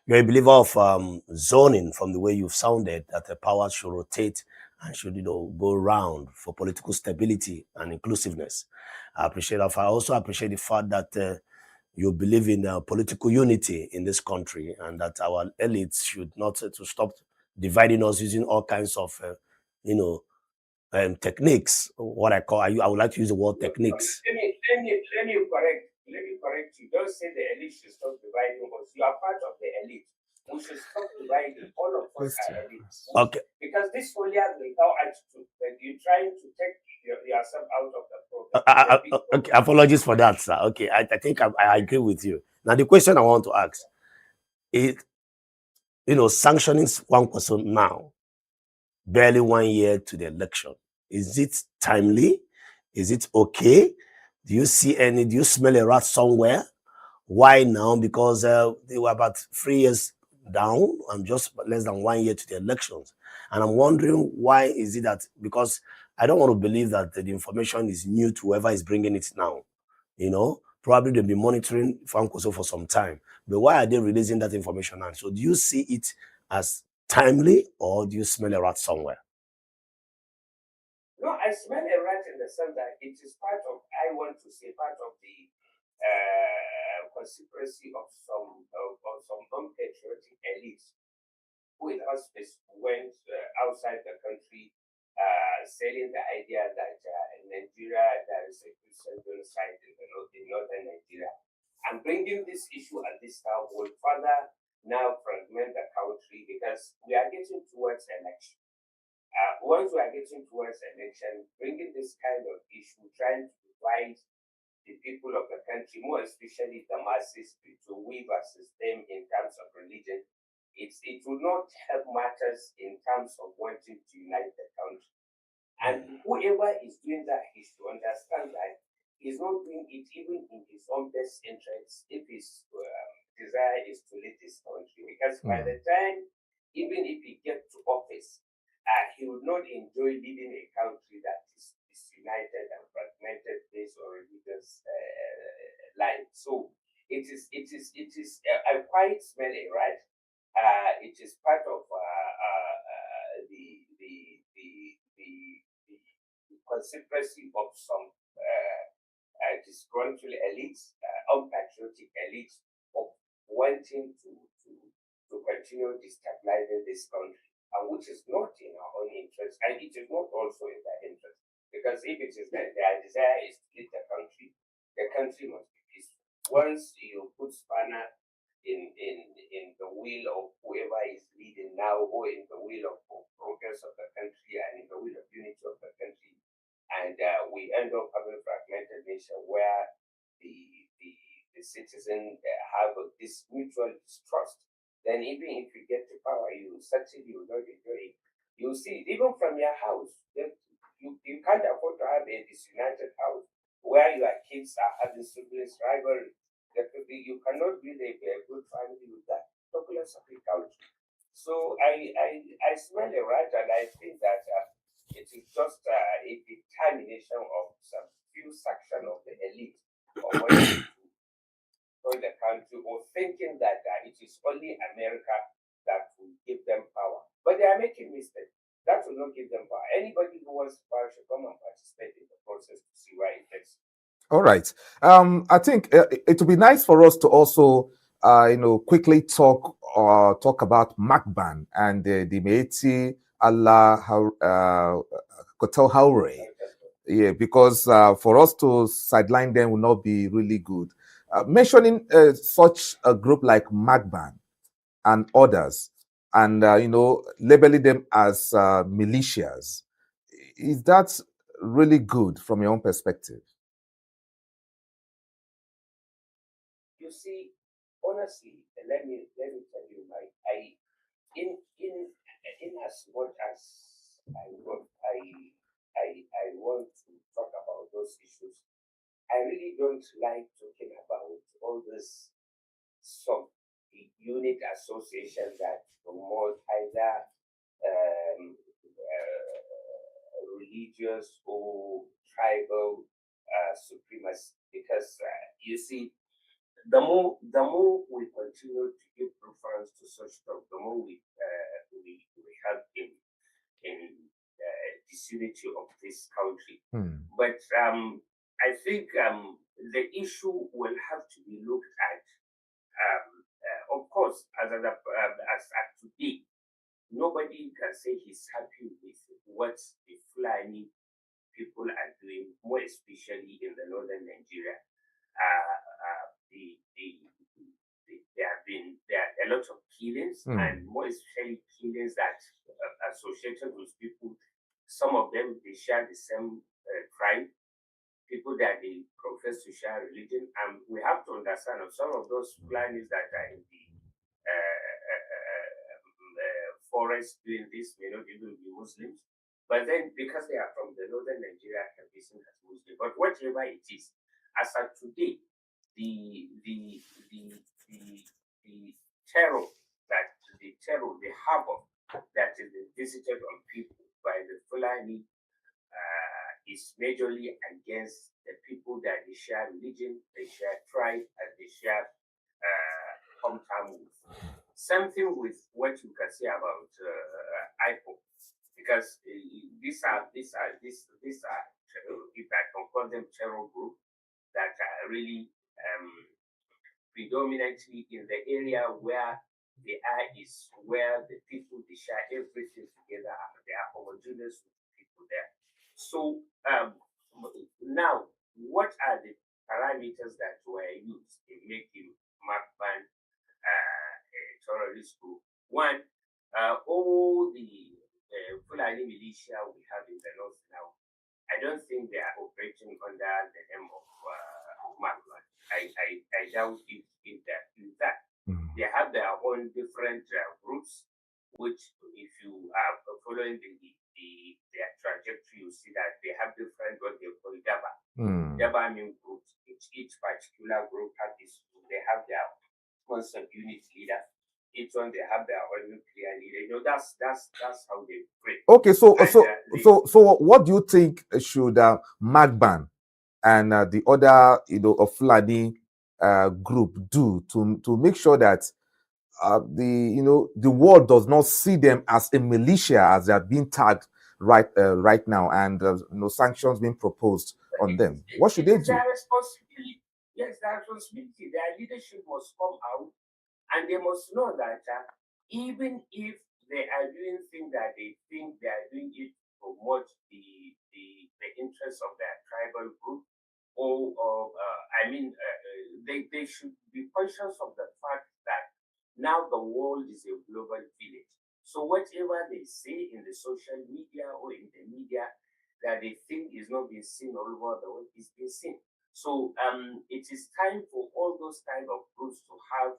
you're a believer of zoning, from the way you've sounded, that the power should rotate and should, go round for political stability and inclusiveness. I appreciate that. I also appreciate the fact that you believe in political unity in this country, and that our elites should not to stop dividing us using all kinds of, techniques. What I would like to use the word techniques. Let me correct you. Don't say the elite should stop dividing us. You are part of the elite. We should stop dividing. All of us are elites. Okay. Because this only has without attitude, when you're trying to take yourself out of the problem. Okay, apologies for that, sir. Okay, I think I agree with you. Now, the question I want to ask is, sanctioning Kwankwaso now, barely 1 year to the election, is it timely? Is it okay? Do you smell a rat somewhere? Why now? Because they were about 3 years down and just less than 1 year to the elections. And I'm wondering, why is it that, because I don't want to believe that the information is new to whoever is bringing it now. Probably they'll be monitoring Kwankwaso for some time. But why are they releasing that information now? So do you see it as timely, or do you smell a rat somewhere? No, I smell a rat in the sense that it is part of, I want to say, part of the conspiracy of some unpatriotic elites who in hospice went outside the country selling the idea that in Nigeria there is a Christian genocide in northern Nigeria. And bringing this issue at this time will further now fragment the country, because we are getting towards election. Once we are getting towards election, bringing this kind of issue, trying to divide the people of the country, more especially the masses, to we versus them in terms of religion, it will not help matters in terms of wanting to unite the country. And whoever is doing that, he should understand that he's not doing it even in his own best interests if his desire is to lead this country. Because by the time, even if he gets to office, he would not enjoy leading a country that is disunited and fragmented based on religious line. So it is I quite smelly, right? It is part of the conspiracy of some disgruntled elites, unpatriotic elites, of wanting to continue destabilizing this country, and which is not in our own interest, and it is not also in their interest. Because if it is that their desire is to lead the country must be peaceful. Once you put spanner in the wheel of whoever is leading now, or in the wheel of progress of the country, and in the wheel of unity of the country, and we end up having a fragmented nation where the citizen have this mutual distrust, then even if you get to power, you certainly will not enjoy it. You see it even from your house. You can't afford to have a disunited house where your kids are having siblings rivalry. You cannot build a good family with that particular culture. So I smell a right, and I think that it is just a determination of some few section of the elite or wanting to join the country, or thinking that it is only America that will give them power. But they are making mistakes. That will not give them power. Anybody who wants power should come and participate in the process to see where it takes. All right. I think it would be nice for us to also, quickly talk about Macban and the Meiti Allah Kotel Haure. Yeah, because for us to sideline them will not be really good. Mentioning such a group like Macban and others, and labeling them as militias, is that really good from your own perspective? You see, honestly, let me tell you, Mike. In as much as I want to talk about those issues, I really don't like talking about all this sub-unit association that promote either religious or tribal supremacy. Because you see, the more we continue to give preference to such stuff, the more we help in disunity of this country. But I think the issue will have to be looked at. Of course, as at today, nobody can say he's happy with what the Fulani people are doing, more especially in the northern Nigeria. There are a lot of killings, and more especially killings that associated with people. Some of them, they share the same tribe, people that they profess to share religion, and we have to understand that some of those Fulanis that are in the forest doing this may not even be Muslims, but then because they are from the northern Nigeria, can be seen as Muslim. But whatever it is, as of today, the terror, the havoc that is visited on people by the Fulani is majorly against the people that they share religion, they share tribe, and they share hometown with. Something with what you can say about IPO, because these are if I can call them terror group that are really predominantly in the area where they are is where the people they share everything together. They are homogeneous with people there. So now, what are the parameters that were used in making Macban a terrorist group? One, all the Fulani militia we have in the north now, I don't think they are operating under the name of Macban. I doubt if that. They have their own different groups, which if you are following their trajectory, you see that they have different what they call Daba. Daba means groups. Each particular group has this. They have their own sub-unit leader. Each one they have their own nuclear leader. That's how they operate. Okay, so what do you think should Macban and the other Fulani group do to make sure that the world does not see them as a militia, as they are being tagged right now, and no sanctions being proposed on them. What should they do? Their responsibility. Yes, their responsibility. Their leadership must come out, and they must know that even if they are doing things that they think they are doing it to promote the interests of their tribal group, they should be conscious of the fact that now the world is a global village. So whatever they say in the social media or in the media that they think is not being seen all over the world is being seen. So it is time for all those kind of groups to have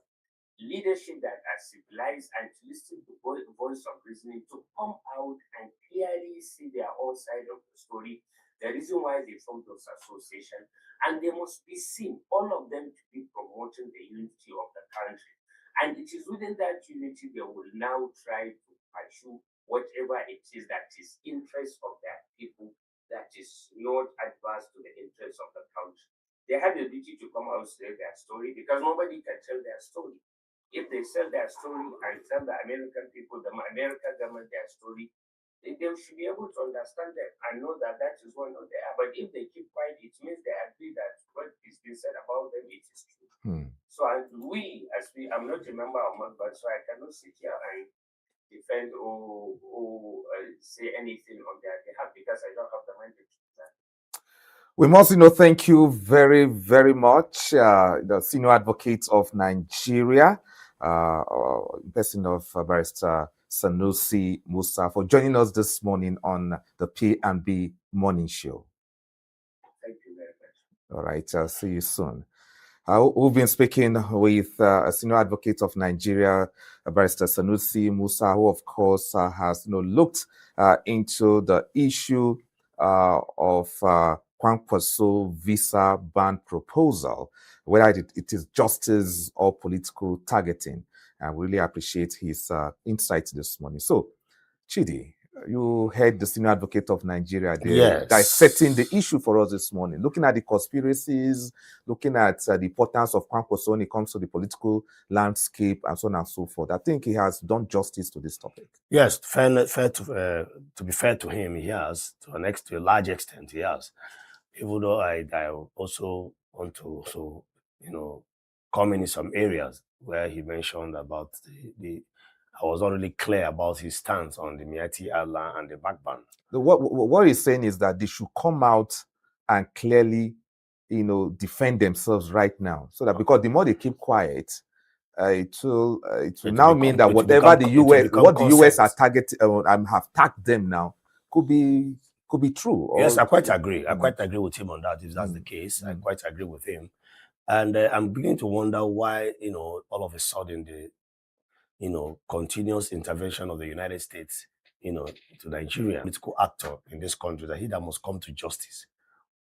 leadership that are civilized and to listen to the voice of reasoning, to come out and clearly see their own side of the story, the reason why they formed those associations, and they must be seen, all of them, to be promoting the unity of the country. And it is within that unity they will now try to pursue whatever it is that is interest of their people, that is not adverse to the interests of the country. They have the duty to come out and tell their story, because nobody can tell their story. If they sell their story and tell the American people, the American government, their story, they should be able to understand them and know that that is what they are. But if they keep quiet, it means they agree that what is being said about them, it is true. So I'm not a member of MONBAD, so I cannot sit here and defend or say anything on their behalf, because I don't have the mandate to do that. We must, thank you very, very much, the senior advocate of Nigeria, person of Barrister Sanusi Musa, for joining us this morning on the P&B Morning Show. Thank you very much. All right, I'll see you soon. We've been speaking with a senior advocate of Nigeria, Barrister Sanusi Musa, who, of course, has looked into the issue of Kwankwaso visa ban proposal, whether it is justice or political targeting. And we really appreciate his insights this morning. So, Chidi, you heard the senior advocate of Nigeria there dissecting the issue for us this morning, looking at the conspiracies, looking at the importance of Kwankwaso when it comes to the political landscape, and so on and so forth. I think he has done justice to this topic. Yes, to be fair to him, he has, to a large extent, he has. Even though I also want to comment in some areas where he mentioned about I was not really clear about his stance on the Miyetti Allah and the back ban. What he's saying is that they should come out and clearly, defend themselves right now, so that, because the more they keep quiet, it will now mean that whatever the US are targeting and have tagged them now could be true. Yes, I quite agree. I quite agree with him on that. If that's the case, I quite agree with him. And I'm beginning to wonder why, all of a sudden the continuous intervention of the United States, to Nigeria, political actor in this country, that he that must come to justice,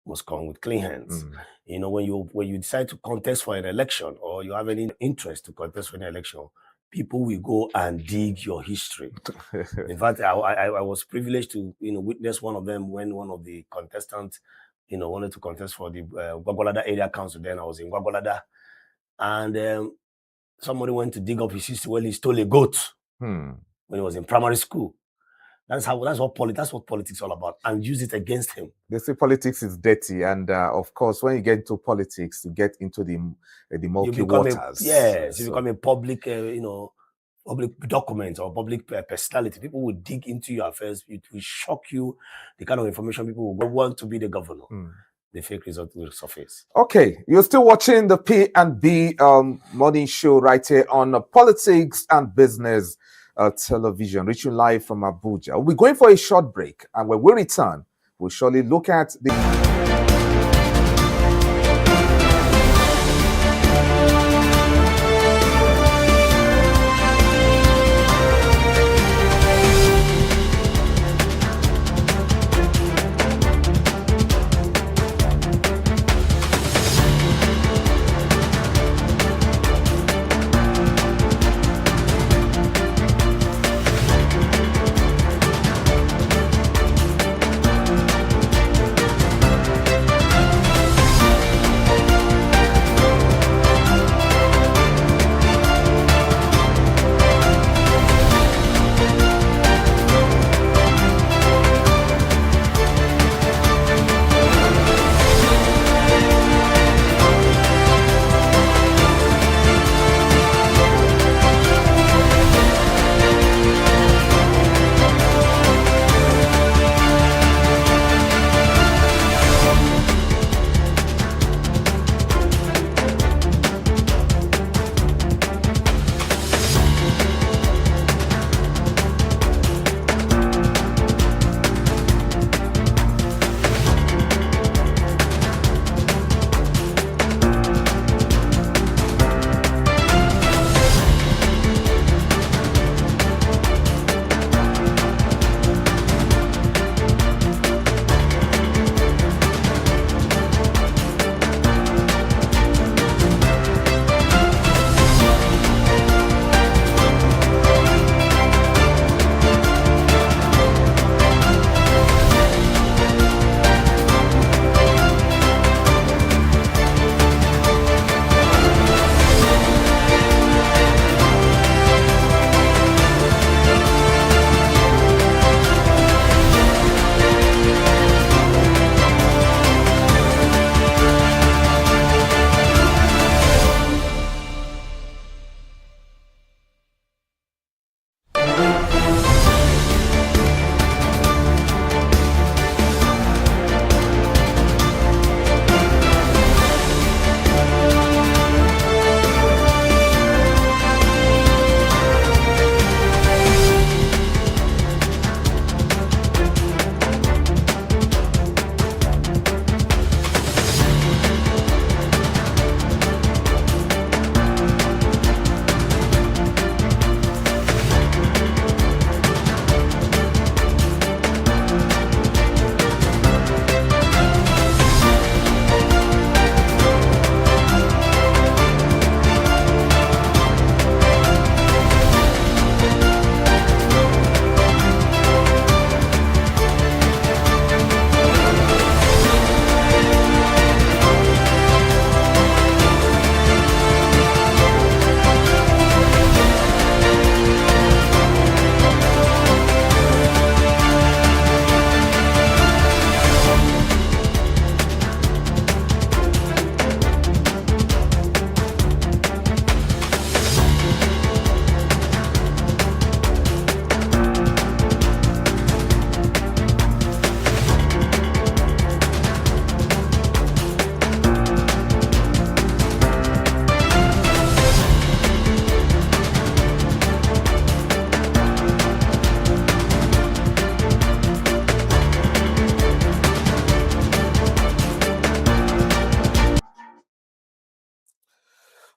must come with clean hands. When you decide to contest for an election, or you have any interest to contest for an election, people will go and dig your history. In fact, I was privileged to witness one of them when one of the contestants wanted to contest for the Gwagwalada area council. Then I was in Gwagwalada, and somebody went to dig up his history when he stole a goat when he was in primary school. That's what politics is all about, and use it against him. They say politics is dirty, and of course, when you get into politics, you get into the murky waters. You become a public, public document or public personality. People will dig into your affairs. It will shock you, the kind of information people will want to be the governor. The fake result will surface. Okay, you're still watching the P&B morning show right here on Politics and Business Television, reaching live from Abuja. We're going for a short break, and when we return, we'll surely look at the...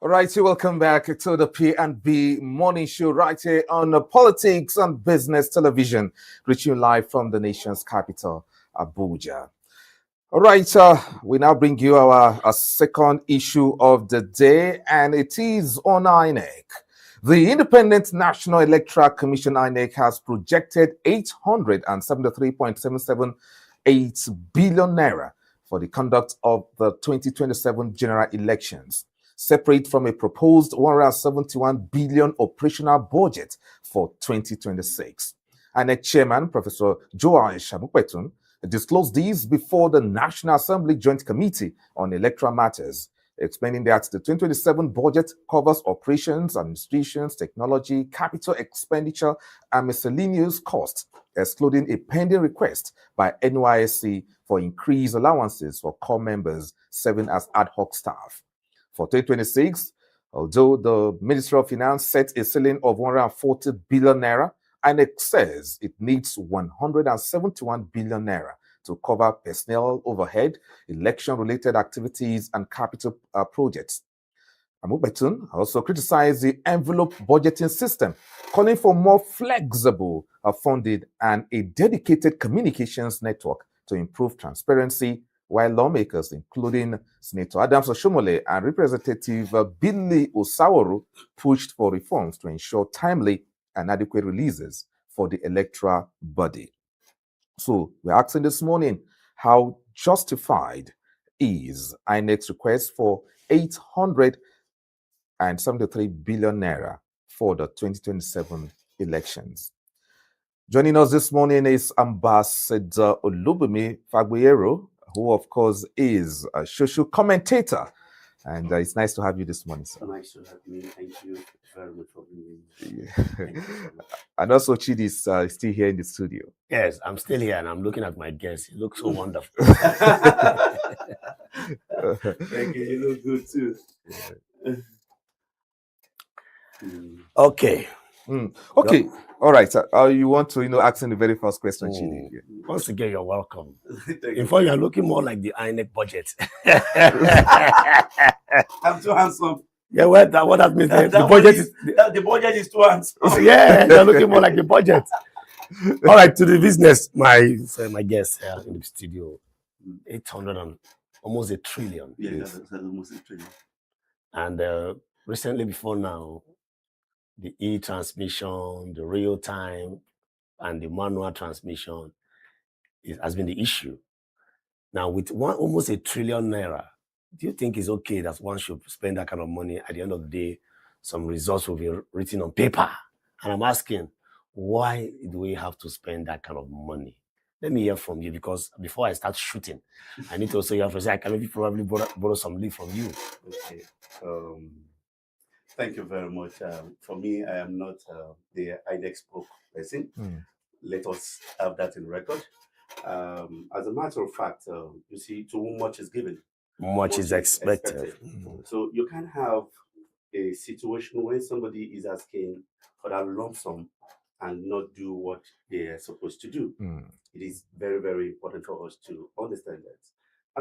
All right, so welcome back to the P&B Morning Show right here on Politics and Business Television, reaching live from the nation's capital, Abuja. All right, we now bring you our second issue of the day, and it is on INEC. The Independent National Electoral Commission, INEC, has projected 873.778 billion naira for the conduct of the 2027 general elections, separate from a proposed 171 billion operational budget for 2026. INEC Chairman, Professor Joao Shamupetun, disclosed these before the National Assembly Joint Committee on Electoral Matters, explaining that the 2027 budget covers operations, administrations, technology, capital expenditure, and miscellaneous costs, excluding a pending request by NYSC for increased allowances for core members serving as ad hoc staff. For 2026, although the Ministry of Finance set a ceiling of 140 billion naira, INEC says it needs 171 billion naira to cover personnel overhead, election-related activities, and capital projects. Amubetun also criticized the envelope budgeting system, calling for more flexible funding and a dedicated communications network to improve transparency, while lawmakers, including Senator Adams Oshomole and Representative Billy Osaworu, pushed for reforms to ensure timely and adequate releases for the electoral body. So we're asking this morning, how justified is INEC's request for 873 billion naira for the 2027 elections? Joining us this morning is Ambassador Olubumi Fagbuyero, who of course is a social commentator. And it's nice to have you this morning, sir. Nice to have me. Thank you very much for being here. And also, Chidi is still here in the studio. Yes, I'm still here and I'm looking at my guest. He looks so wonderful. Thank you. You look good too. Okay. Okay. Yep. All right. You want to, asking the very first question, Chidi? Once again, you're welcome. In fact, you're looking more like the INEC budget. I'm too handsome. Yeah, what that means? The budget is too handsome. Yeah, you're looking more like the budget. All right, to the business, my guest here in the studio, 800 and almost 1 trillion. Yeah, that's almost 1 trillion. And recently, before now, the e-transmission, the real time, and the manual transmission has been the issue. Now, with almost 1 trillion naira, do you think it's okay that one should spend that kind of money? At the end of the day, some results will be written on paper. And I'm asking, why do we have to spend that kind of money? Let me hear from you, because before I start shooting, I need to also hear from you. I can maybe probably borrow some lead from you. Okay. Thank you very much. For me, I am not the INEC spokesperson. Let us have that in record. As a matter of fact, you see, to whom much is given, much is expected. So you can have a situation where somebody is asking for that lump sum and not do what they are supposed to do. It is very, very important for us to understand that.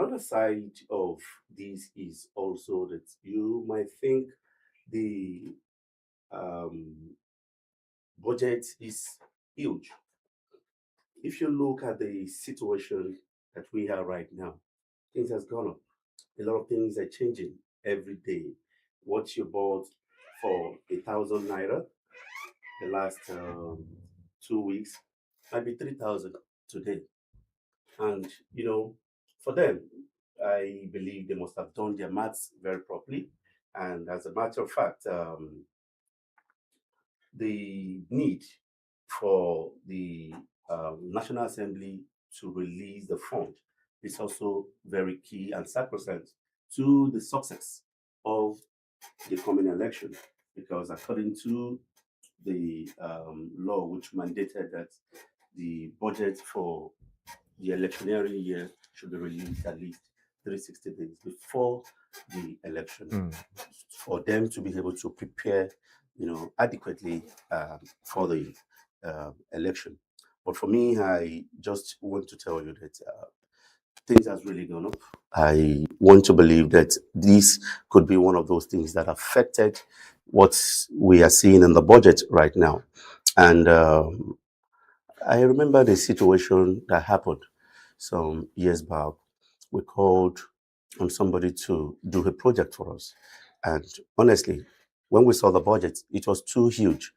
Another side of this is also that you might think the budget is huge. If you look at the situation that we have right now, things has gone up. A lot of things are changing every day. What you bought for 1,000 naira the last 2 weeks might be 3,000 today. And for them, I believe they must have done their maths very properly. And as a matter of fact, the need for the National Assembly to release the fund is also very key and sacrosanct to the success of the coming election, because according to the law which mandated that the budget for the electioneering year should be released at least 360 days before the election, for them to be able to prepare, adequately for the election. But for me, I just want to tell you that things has really gone up. I want to believe that this could be one of those things that affected what we are seeing in the budget right now. And I remember the situation that happened some years back. We called on somebody to do a project for us. And honestly, when we saw the budget, it was too huge.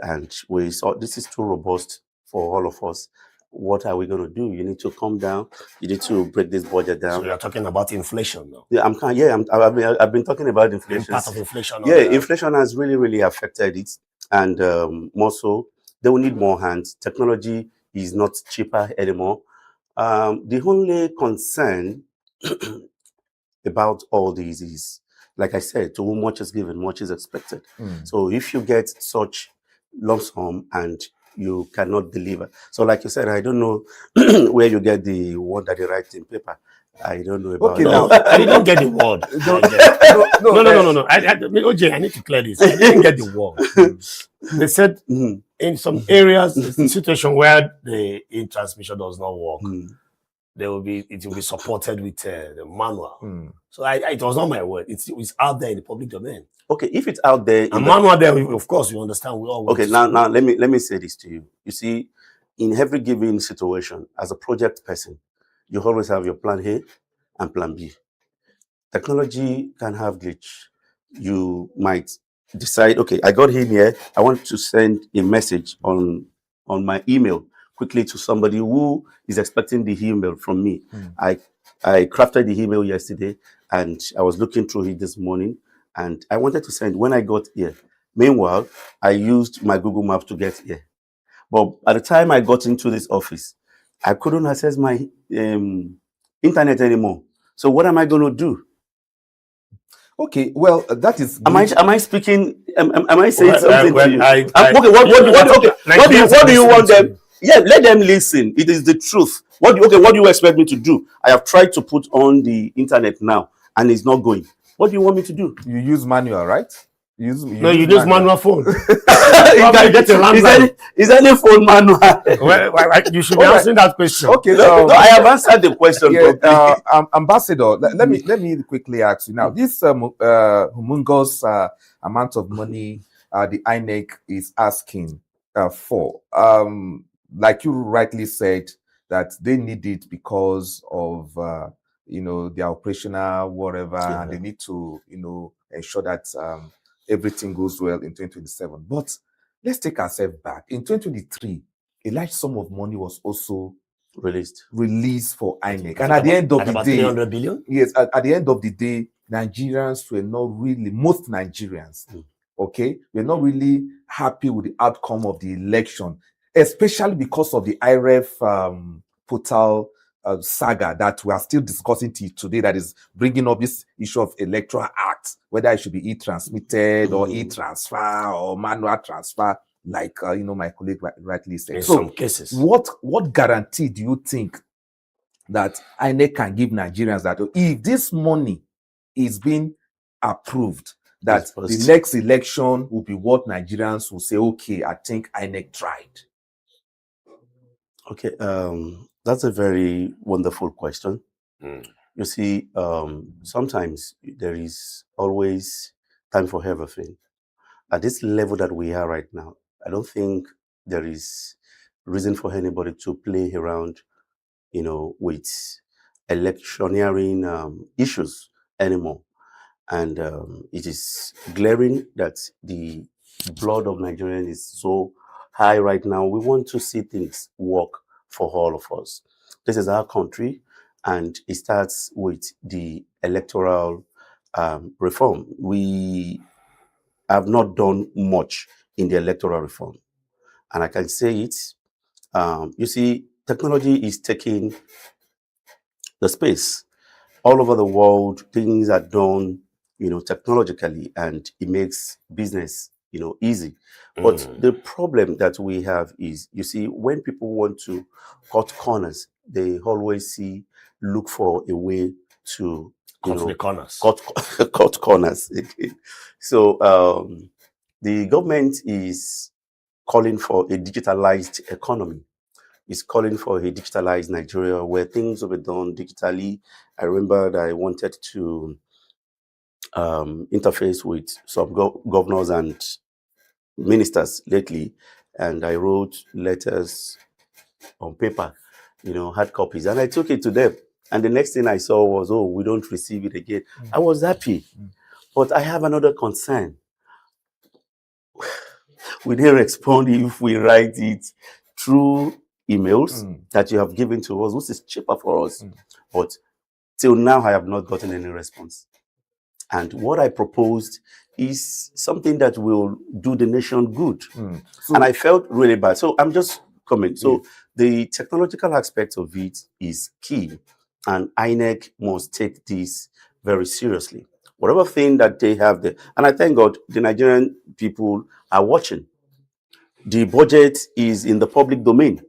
And we saw this is too robust for all of us. What are we going to do? You need to calm down. You need to break this budget down. So you're talking about inflation now. Yeah, I've been talking about inflation. Part of inflation. Yeah, inflation has really affected it, and more so, they will need more hands. Technology is not cheaper anymore. The only concern about all these is, like I said, to whom much is given, much is expected. So if you get such lump sum and you cannot deliver, so like you said, I don't know where you get the one that you write in paper. I don't know about. Okay, now I didn't get the word. No. OJ, I need to clear this. I didn't get the word. They said in some areas, it's a situation where the transmission does not work. It will be supported with the manual. So it was not my word. It's out there in the public domain. Okay, if it's out there, and manual there, of course, you understand. We all okay. Now let me say this to you. You see, in every given situation, as a project person, you always have your plan A and plan B. Technology can have glitch. You might decide, okay, I got in here. I want to send a message on my email quickly to somebody who is expecting the email from me. I crafted the email yesterday and I was looking through it this morning and I wanted to send when I got here. Meanwhile, I used my Google Maps to get here. But at the time I got into this office, I couldn't access my internet anymore. So what am I going to do? Okay, well, that is. Am I speaking? Am I saying something to you? Okay, what do you want them? Yeah, let them listen. It is the truth. What do you expect me to do? I have tried to put on the internet now, and it's not going. What do you want me to do? You use manual, right? You use manual phone. Is any phone manual? Well, you should be answering that question. Okay, no, I have answered the question. Yeah, Ambassador, let me quickly ask you now. This humongous amount of money the INEC is asking for, like you rightly said, that they need it because of their operational whatever, and they need to ensure that everything goes well in 2027. But let's take ourselves back. In 2023, a large sum of money was also released for INEC. And at the end of the day, 300 billion? Yes, at the end of the day, Nigerians were not really, most Nigerians, okay, were not really happy with the outcome of the election, especially because of the IREF portal saga that we are still discussing today, that is bringing up this issue of electoral act, whether it should be e-transmitted or e-transfer or manual transfer, like my colleague rightly said. In some cases, what guarantee do you think that INEC can give Nigerians that if this money is being approved, that the next election will be what Nigerians will say, okay, I think INEC tried? Okay, that's a very wonderful question. You see, sometimes there is always time for everything. At this level that we are right now, I don't think there is reason for anybody to play around, with electioneering issues anymore. And it is glaring that the blood of Nigerians is so high right now. We want to see things work for all of us. This is our country, and it starts with the electoral reform. We have not done much in the electoral reform, and I can say it. You see, technology is taking the space. All over the world, things are done, technologically, and it makes business, easy. But the problem that we have is, you see, when people want to cut corners, they always look for a way to cut corners. Cut corners. So the government is calling for a digitalized economy. is calling for a digitalized Nigeria where things will be done digitally. I remember that I wanted to interface with some governors and ministers lately, and I wrote letters on paper, hard copies, and I took it to them. And the next thing I saw was, oh, we don't receive it again. I was happy, but I have another concern. We didn't respond if we write it through emails that you have given to us, which is cheaper for us. But till now, I have not gotten any response. And what I proposed is something that will do the nation good. And I felt really bad. So I'm just coming. So the technological aspect of it is key. And INEC must take this very seriously. Whatever thing that they have there. And I thank God the Nigerian people are watching. The budget is in the public domain.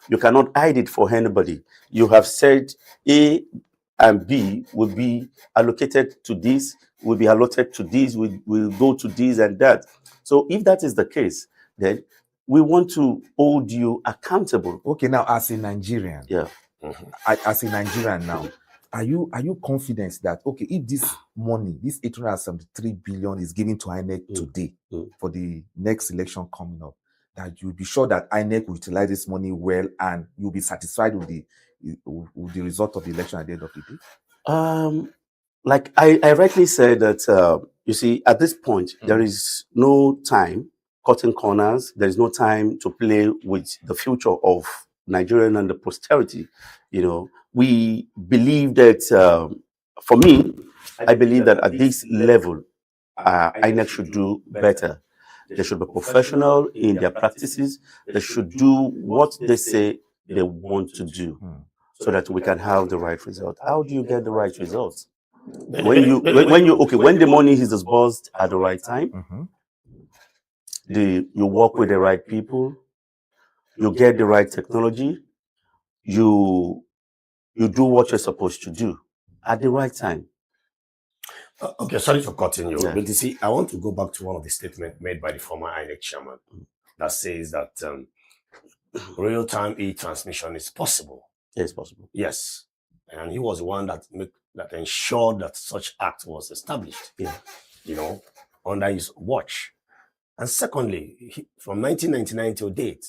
You cannot hide it for anybody. You have said A and B will be allocated to this, will be allotted to this, will go to this and that. So if that is the case, then we want to hold you accountable. Okay, now as a Nigerian, as a Nigerian now, are you confident that, okay, if this money, this 873 billion is given to INEC today for the next election coming up, that you'll be sure that INEC will utilize this money well and you'll be satisfied with the result of the election at the end of the day? Like I rightly said that, you see, at this point, there is no time cutting corners. There is no time to play with the future of Nigerian and the posterity. We believe that, for me, I believe that at this level, INEC should do better. They should be professional in their practices. They should do what they say they want to do so that we can have the right result. How do you get the right results? When the money is disbursed at the right time, you work with the right people, you get the right technology, you do what you're supposed to do at the right time. Okay, sorry for cutting you, but you see, I want to go back to one of the statements made by the former INEC chairman that says that real-time e-transmission is possible. It's possible. Yes, and he was the one that ensured that such act was established. Under his watch. And secondly, from 1999 till date,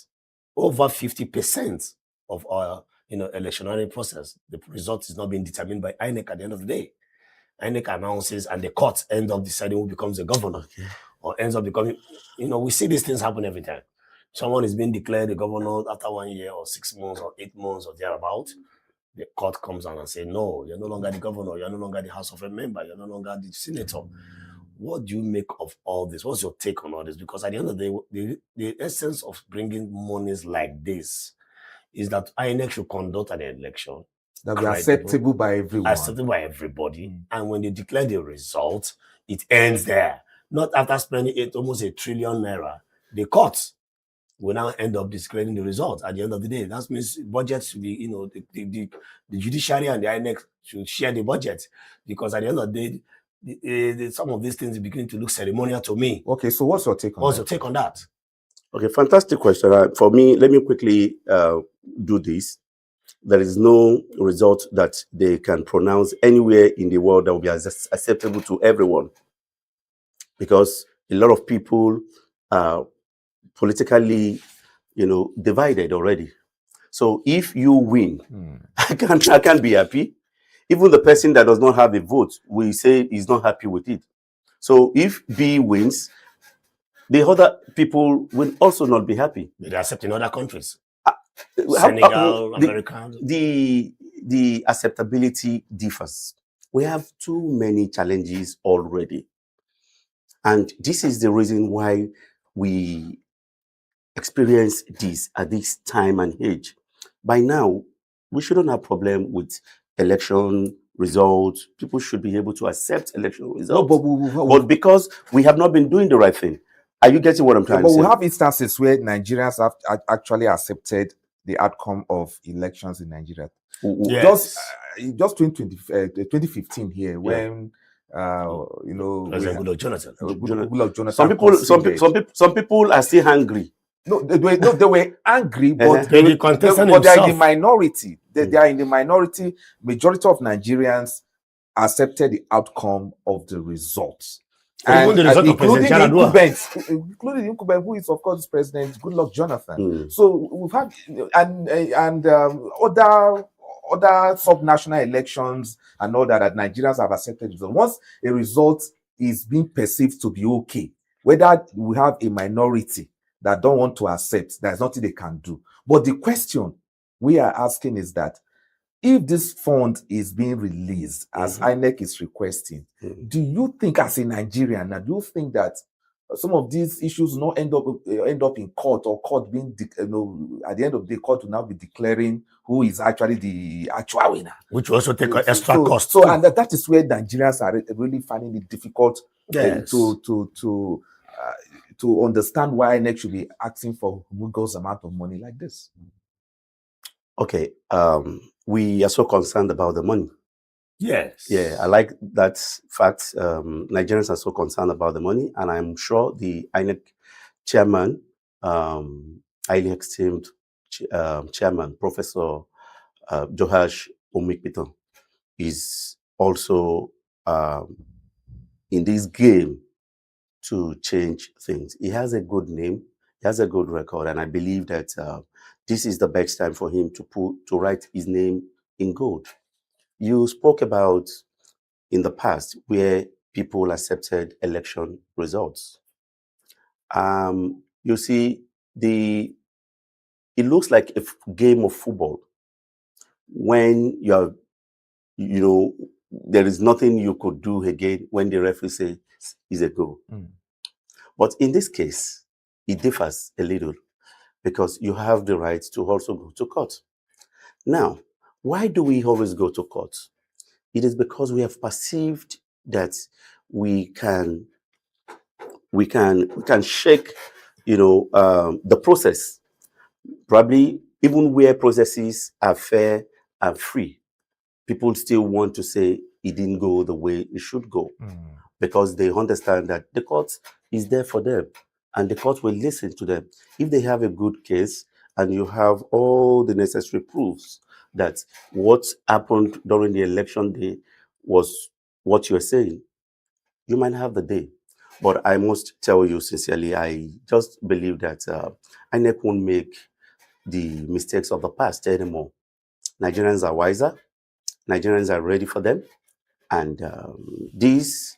over 50% of our electionary process, the result is not being determined by INEC at the end of the day. INEC announces and the court end up deciding who becomes the governor or ends up becoming, we see these things happen every time. Someone is being declared the governor after 1 year or 6 months or 8 months or thereabout. The court comes on and says, no, you're no longer the governor, you're no longer the House of a member, you're no longer the senator. What do you make of all this? What's your take on all this? Because at the end of the day, the essence of bringing monies like this is that INEC should conduct an election that will be acceptable by everyone. Acceptable by everybody. And when they declare the result, it ends there. Not after spending almost ₦1 trillion. The court will now end up declaring the result at the end of the day. That means budget should be, the judiciary and the INEC should share the budget, because at the end of the day, some of these things are beginning to look ceremonial to me. Okay, so what's your take on that? What's your take on that? Okay, fantastic question. For me, let me quickly do this. There is no result that they can pronounce anywhere in the world that will be acceptable to everyone, because a lot of people are politically, divided already. So if you win, I can't be happy. Even the person that does not have a vote will say he's not happy with it. So if B wins, the other people will also not be happy. They accept in other countries. Senegal, America. The acceptability differs. We have too many challenges already. And this is the reason why we experience this at this time and age. By now, we shouldn't have problem with election results. People should be able to accept election results. But because we have not been doing the right thing. Are you getting what I'm trying to say? But we have instances where Nigerians have actually accepted the outcome of elections in Nigeria. Yes. Just 2015 here, when President Goodluck Jonathan. Goodluck Jonathan. Some people are still hungry they were angry, but The they contestant are in the himself. minority. They are in the minority. Majority of Nigerians accepted the outcome of the results. Even the result of including President the Yaradua. including the incumbent, who is of course President Goodluck Jonathan. So we've had and other sub-national elections and all that Nigerians have accepted. Once a result is being perceived to be okay, whether we have a minority that don't want to accept, there's nothing they can do. But the question we are asking is that if this fund is being released as INEC is requesting, do you think, as a Nigerian, now, do you think that some of these issues will not end up in court, or court being, at the end of the day, court will now be declaring who is actually the actual winner, which will also take extra cost. So, and that is where Nigerians are really finding it difficult to understand why INEC should be asking for humongous amount of money like this. Okay, we are so concerned about the money. Yes. Yeah, I like that fact. Nigerians are so concerned about the money, and I'm sure the INEC chairman, highly esteemed chairman, Professor Johash Omikpiton, is also in this game to change things. He has a good name, he has a good record, and I believe that this is the best time for him to write his name in gold. You spoke about in the past where people accepted election results. You see, it looks like a game of football when there is nothing you could do again when the referee says is a goal. But in this case, it differs a little because you have the right to also go to court. Now, why do we always go to court? It is because we have perceived that we can shake, the process. Probably even where processes are fair and free, people still want to say it didn't go the way it should go, because they understand that the court is there for them and the court will listen to them. If they have a good case and you have all the necessary proofs that what happened during the election day was what you're saying, you might have the day. But I must tell you sincerely, I just believe that INEC won't make the mistakes of the past anymore. Nigerians are wiser. Nigerians are ready for them. And this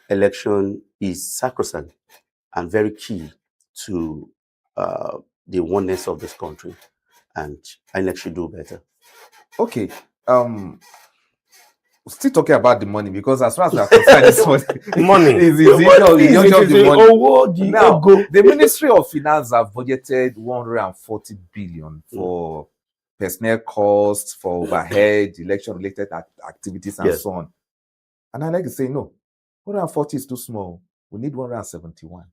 election is sacrosanct and very key to the oneness of this country. And INEC should do better. Okay. Still talking about the money, because as far as we are concerned, this money is the money. Now, the Ministry of Finance have budgeted 140 billion for personnel costs, for overhead, election-related activities, and so on. And I like to say, no, 140 is too small. We need 171.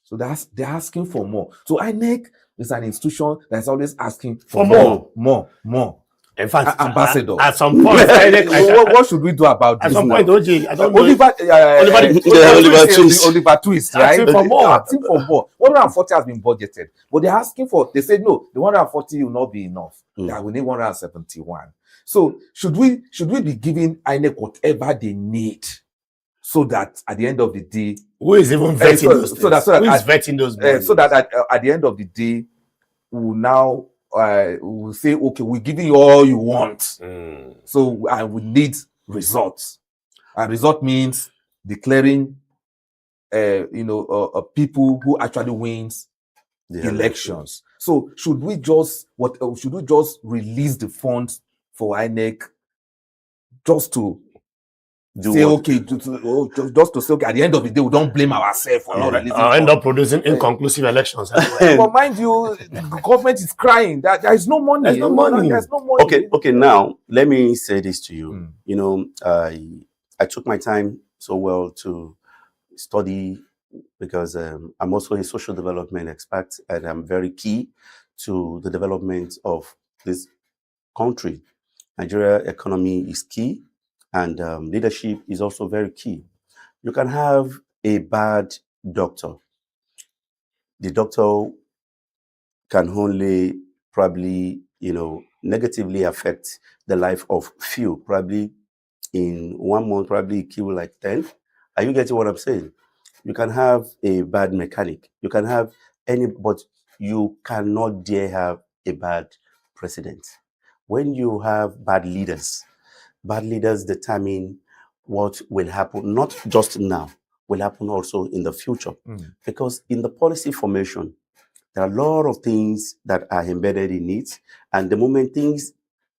So they're asking for more. So INEC is an institution that's always asking for more. In fact, ambassador. At some point, what should we do about this? At some point, OJ, I don't know. Oliver Twist, right? Asking for more. Asking for more. 140 has been budgeted, but they're asking for. They said no, the 140 will not be enough. That we need 171. So should we be giving INEC whatever they need, so that at the end of the day, who is even vetting those things? Who is vetting those? So that at the end of the day, we'll now. We'll say, okay, we're giving you all you want. So I would need results. And result means declaring, people who actually wins the elections. So should we just release the funds for INEC just to say, okay, just to say, okay, at the end of the day, we don't blame ourselves for not releasing end up producing inconclusive elections. But mind you, the government is crying that there is no money. There's no money. Okay. Now let me say this to you. I took my time so well to study, because I'm also a social development expert, and I'm very key to the development of this country. Nigeria economy is key. And leadership is also very key. You can have a bad doctor. The doctor can only probably, negatively affect the life of few. Probably in 1 month, probably kill like 10. Are you getting what I'm saying? You can have a bad mechanic. You can have but you cannot dare have a bad president. When you have bad leaders determine what will happen, not just now, will happen also in the future. Because in the policy formation, there are a lot of things that are embedded in it, and the moment things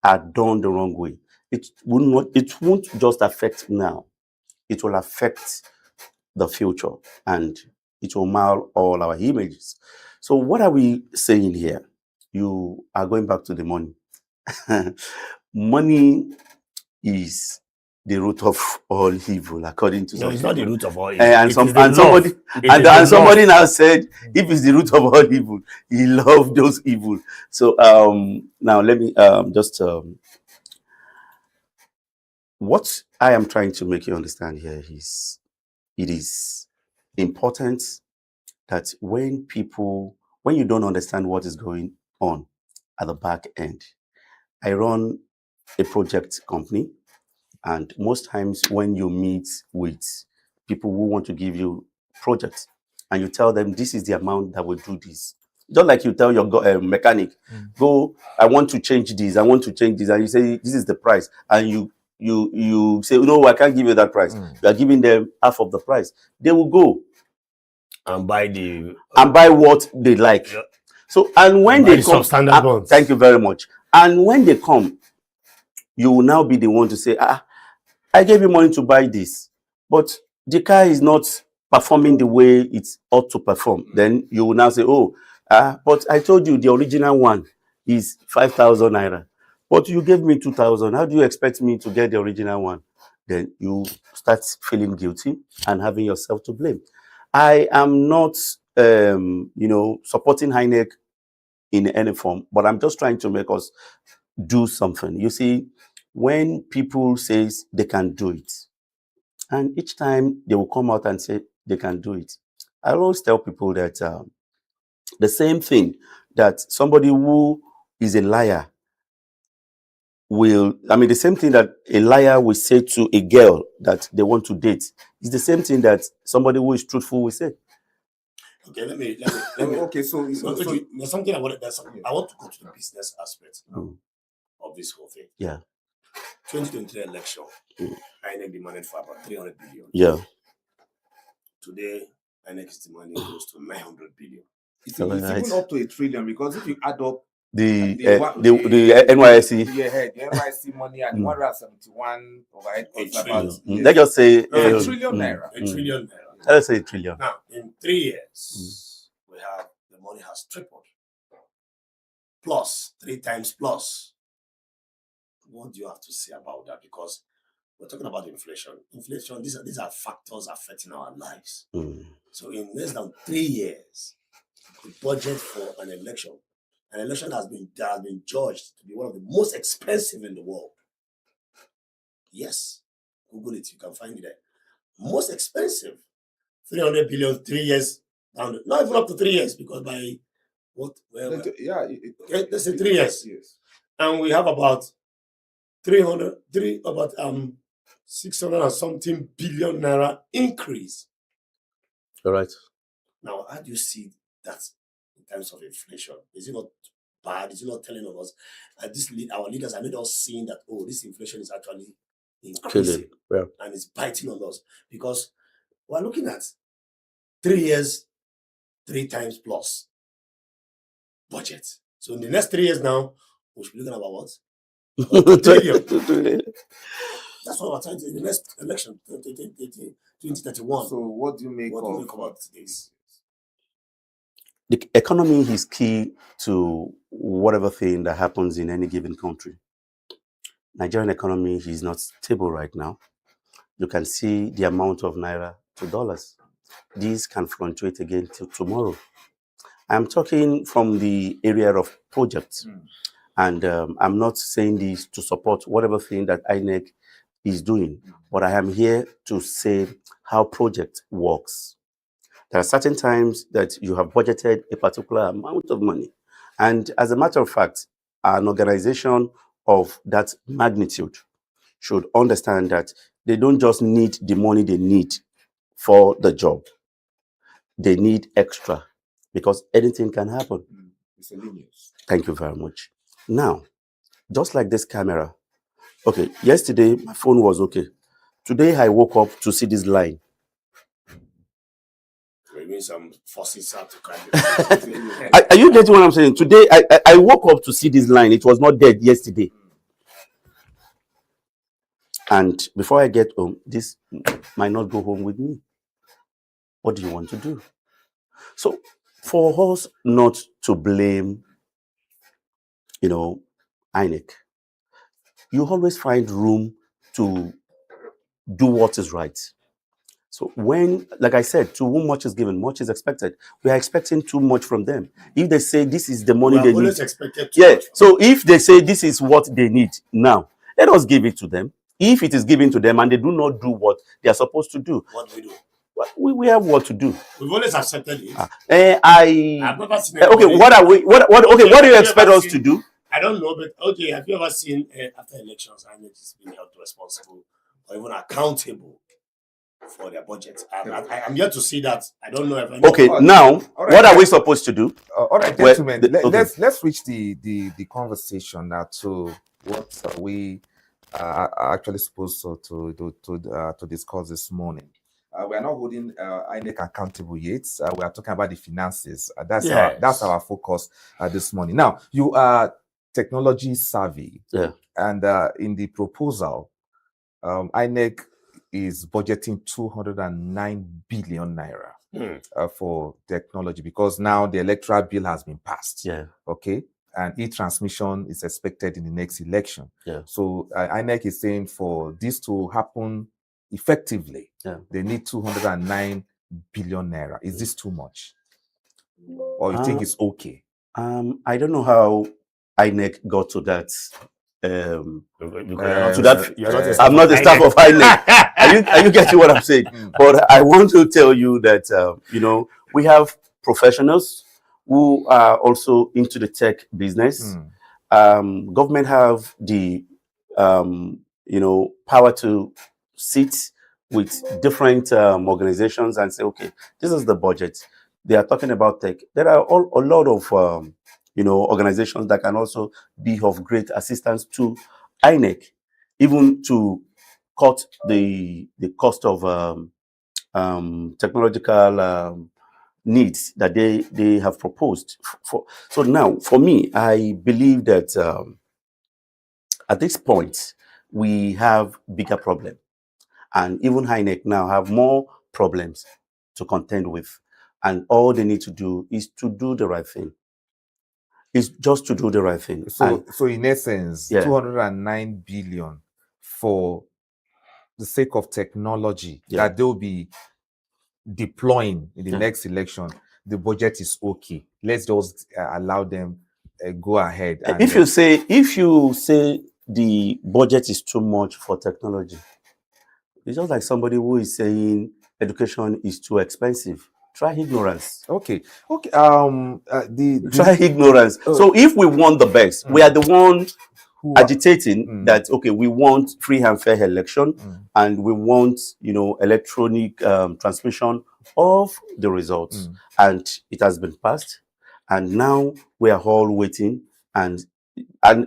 are done the wrong way, it won't just affect now, it will affect the future, and it will mar all our images. So what are we saying here? You are going back to the money. Money is the root of all evil, according to No, some it's not the people. root of all evil. And somebody now said, if it's the root of all evil, he loved those evil. So now let me what I am trying to make you understand here is it is important that when you don't understand what is going on at the back end. I run a project company, and most times when you meet with people who want to give you projects and you tell them this is the amount that will do this, just like you tell your mechanic, go, I want to change this, and you say this is the price, and you say, no, I can't give you that price. You are giving them half of the price. They will go and buy what they like. Yeah. So, and when they come, substandard ones. Thank you very much. And when they come, you will now be the one to say, I gave you money to buy this, but the car is not performing the way it ought to perform. Then you will now say, but I told you the original one is 5,000 naira, but you gave me 2,000. How do you expect me to get the original one? Then you start feeling guilty and having yourself to blame. I am not, supporting INEC in any form, but I'm just trying to make us do something. You see, when people say they can do it, and each time they will come out and say they can do it, I always tell people that the same thing that somebody who is a liar the same thing that a liar will say to a girl that they want to date is the same thing that somebody who is truthful will say. Okay, let me. Okay, so there's something I want to go to the business aspect of this whole thing. Yeah. 2023 election, INEC demanded for about 300 billion. Yeah. Today, INEC is demanding close to 900 billion. It's even up to 1 trillion, because if you add up the NYSC, the NYSC money and 171 overhead conservatives, let's just say a trillion naira. A trillion naira. Let's say a trillion. Now, in 3 years, the money has tripled. Plus, 3 times plus. What do you have to say about that? Because we're talking about inflation. Inflation, these are factors affecting our lives. So in less than 3 years, the budget for an election has been judged to be one of the most expensive in the world. Yes, Google it, you can find it there. Most expensive, 300 billion, 3 years down. Not even up to 3 years, because by what? Let's say 3 years. Yes. And we have about 600 and something billion naira increase. All right. Now, how do you see that in terms of inflation? Is it not bad? Is it not telling us? Our leaders have made us seeing that, this inflation is actually increasing and it's biting on us, because we're looking at 3 years, 3 times plus budget. So in the next 3 years now, we should be looking at about what? 2 trillion. That's what we're trying to do in the next election, 2031. So what do you make about this? The economy is key to whatever thing that happens in any given country. Nigerian economy is not stable right now. You can see the amount of naira to dollars. These can fluctuate again till tomorrow. I'm talking from the area of projects. And I'm not saying this to support whatever thing that INEC is doing, but I am here to say how project works. There are certain times that you have budgeted a particular amount of money, And as a matter of fact, an organization of that magnitude should understand that they don't just need the money they need for the job. They need extra because anything can happen. Thank you very much. Now, just like this camera. Okay, yesterday my phone was okay. Today I woke up to see this line. Maybe some forces have to kind Are you getting what I'm saying? Today I woke up to see this line. It was not dead yesterday. And before I get home, this might not go home with me. What do you want to do? So for us not to blame, INEC, you always find room to do what is right. So when, like I said, to whom much is given, much is expected. We are expecting too much from them. If they say this is the money they need, expected too much. So if they say this is what they need now, let us give it to them. If it is given to them and they do not do what they are supposed to do, What do we do? We have what to do. We've always accepted it. I've never seen okay. anybody- What are we? What? Okay. What do you expect us to do? I don't know, but okay, have you ever seen after elections, INEC is being held responsible or even accountable for their budget? I'm yet to see that. I don't know if Okay, now what are we supposed to do? All right, Well, gentlemen, let's switch the conversation now to what we are actually supposed to discuss this morning. We are not holding INEC accountable yet. We are talking about the finances. That's our focus this morning. Now, you are technology savvy, and in the proposal, INEC is budgeting 209 billion naira for technology because now the electoral bill has been passed. Okay, and e-transmission is expected in the next election. So INEC is saying for this to happen effectively, they need 209 billion naira. Is this too much, or you think it's okay? I don't know how INEC got to that. I'm not the staff of INEC. Are you getting what I'm saying? But I want to tell you that we have professionals who are also into the tech business. Government have the power to sit with different organizations and say, okay, this is the budget. They are talking about tech. There are a lot of organizations that can also be of great assistance to INEC, even to cut the cost of technological needs that they have proposed. So now, for me, I believe that at this point, we have bigger problem. And even INEC now have more problems to contend with. And all they need to do is to do the right thing. It's just to do the right thing. So in essence, 209 billion for the sake of technology that they'll be deploying in the next election, the budget is okay. Let's just allow them go ahead. And if you say the budget is too much for technology, it's just like somebody who is saying education is too expensive. Try ignorance. Okay. Try ignorance. So if we want the best, we are the one who agitating that, okay, we want free and fair election and we want, electronic transmission of the results. And it has been passed. And now we are all waiting. And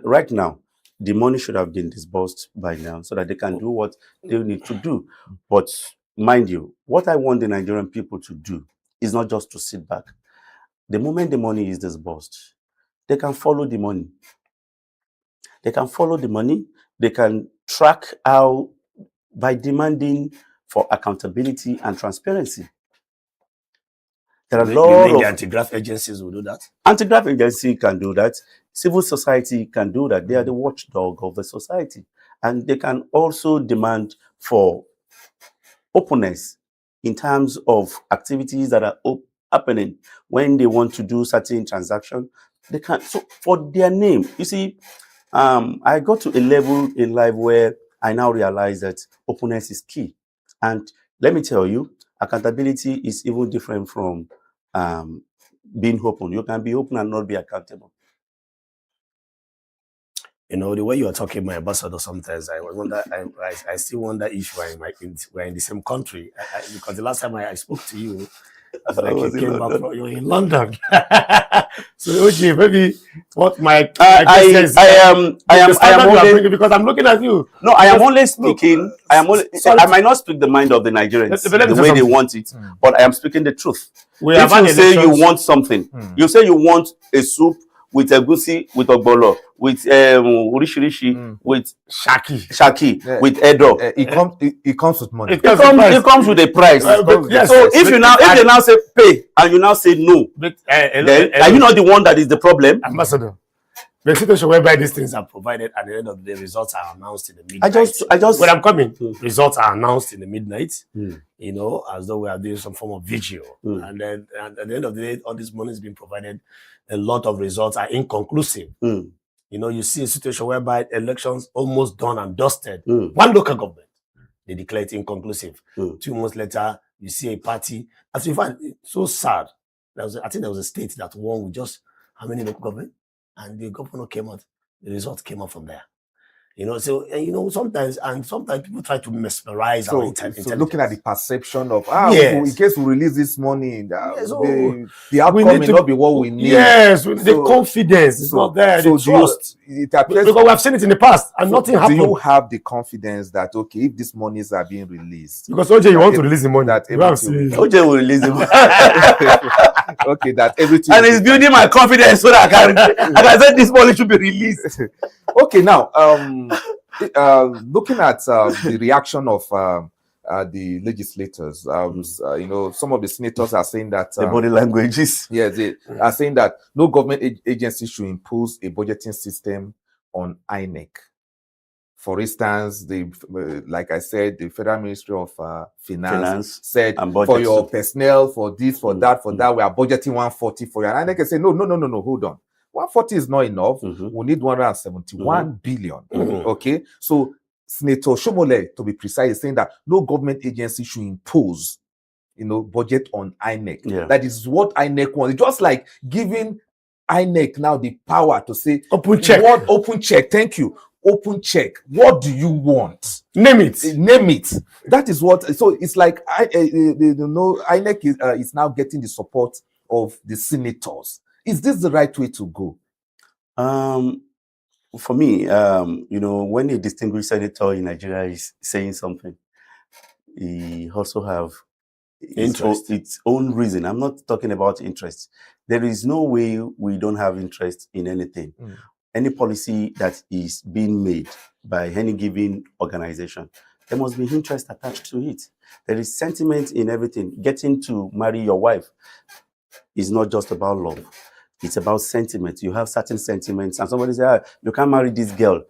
right now, the money should have been disbursed by now so that they can do what they need to do. But mind you, what I want the Nigerian people to do is not just to sit back. The moment the money is disbursed, they can follow the money. They can follow the money. They can track how by demanding for accountability and transparency. There are a lot of anti-graft agencies will do that. Anti-graft agency can do that. Civil society can do that. They are the watchdog of the society. And they can also demand for openness in terms of activities that are happening when they want to do certain transactions. They can. So for their name, you see, I got to a level in life where I now realize that openness is key. And let me tell you, accountability is even different from being open. You can be open and not be accountable. You know, the way you are talking, my ambassador, sometimes I wonder, I still wonder if we're in the same country. Because the last time I spoke to you, it's like you came back from, you're in London. So, OJ, maybe what my I am only, because I'm looking at you. no, I am only speaking. I am only. I might not speak the mind of the Nigerians Let me the say way they something. want it, but I am speaking the truth. We If have had you say you elections. want something, you say you want a soup with egusi, with ogbolo, with urishirishi, with shaki, Yeah. with edo. It comes with money. It comes with It comes with a price. yes. So if they now say pay and you now say no, then are you not the one that is the problem? Ambassador, the situation whereby these things are provided at the end of the day, results are announced in the midnight. I just when I'm coming, results are announced in the midnight. You know, as though we are doing some form of vigil. And then at the end of the day, all this money is being provided. A lot of results are inconclusive. You know, you see a situation whereby elections almost done and dusted. One local government, they declare it inconclusive. 2 months later, you see a party. As in fact, it's so sad. I think there was a state that won with just how many local government? And the governor came out. The results came out from there. You know, so and, you know, sometimes people try to mesmerize our intelligence. So looking at the perception of Yes. in case we release this money, so the outcome may not be what we need. Yes, the confidence is not there. The trust. It appears Because we have seen it in the past and nothing happened. Do you have the confidence that okay, if these monies are being released, because OJ, you want to release the money, that OJ will release the money. Okay, that everything, and it's building my confidence so that I can say this money should be released. Okay, now looking at the reaction of the legislators, you know, some of the senators are saying that the body languages. Yeah, they are saying that no government agency should impose a budgeting system on INEC. For instance, like I said, the Federal Ministry of Finance said for your personnel, for this, for that, for that, we are budgeting 140 for you. And INEC say, no, hold on. 140 is not enough. We need 171 billion. Okay, so Senator Shomole, to be precise, is saying that no government agency should impose, you know, budget on INEC. Yeah. That is what INEC wants. Just like giving INEC now the power to say open check. Open check? Thank you. Open check. What do you want? Name it. Name it. That is what. So it's like INEC is now getting the support of the senators. Is this the right way to go? For me, you know, when a distinguished senator in Nigeria is saying something, he also have its own reason. I'm not talking about interest. There is no way we don't have interest in anything. Any policy that is being made by any given organization, there must be interest attached to it. There is sentiment in everything. Getting to marry your wife is not just about love. It's about sentiment. You have certain sentiments, and somebody says, you can't marry this girl.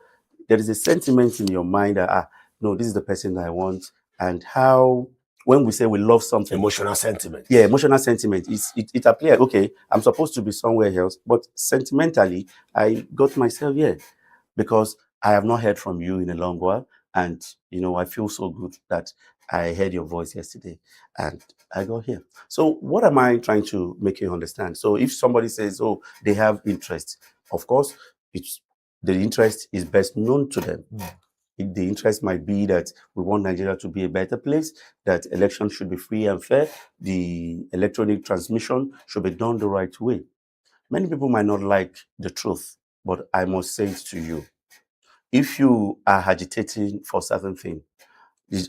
There is a sentiment in your mind that, no, this is the person that I want. And how, when we say we love something, emotional sentiment. Yeah, emotional sentiment. It appears, okay, I'm supposed to be somewhere else, but sentimentally, I got myself here because I have not heard from you in a long while. And, you know, I feel so good that I heard your voice yesterday and I got here. So what am I trying to make you understand? So if somebody says, oh, they have interest, of course, the interest is best known to them. The interest might be that we want Nigeria to be a better place, that elections should be free and fair, the electronic transmission should be done the right way. Many people might not like the truth, but I must say it to you. If you are agitating for certain things,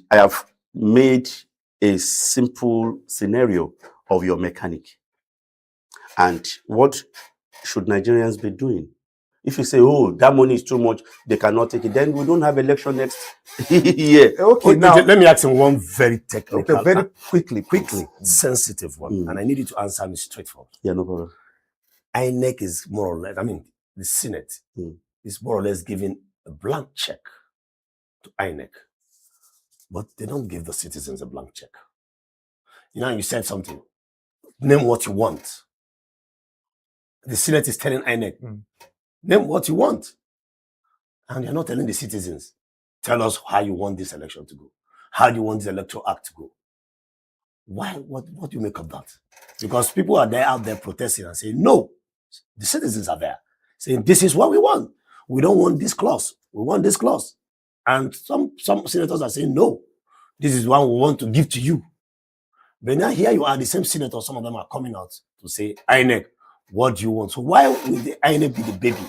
I have made a simple scenario of your mechanic. And what should Nigerians be doing? If you say, oh, that money is too much, they cannot take it, then we don't have election next year. Okay, now let me ask you one very technical, very quickly, sensitive one, and I need you to answer me straightforward. Yeah, no problem. INEC is more or less, I mean, the Senate is more or less giving a blank check to INEC, but they don't give the citizens a blank check. You know, you said something. Name what you want. The Senate is telling INEC, name what you want. And you're not telling the citizens, tell us how you want this election to go. How do you want this electoral act to go? Why? What do you make of that? Because people are out there protesting and saying, no, the citizens are there saying, this is what we want. we don't want this clause. We want this clause. And some senators are saying, no, this is one we want to give to you. But now here you are, the same senators, some of them are coming out to say, INEC, what do you want? So why will the INEC be the baby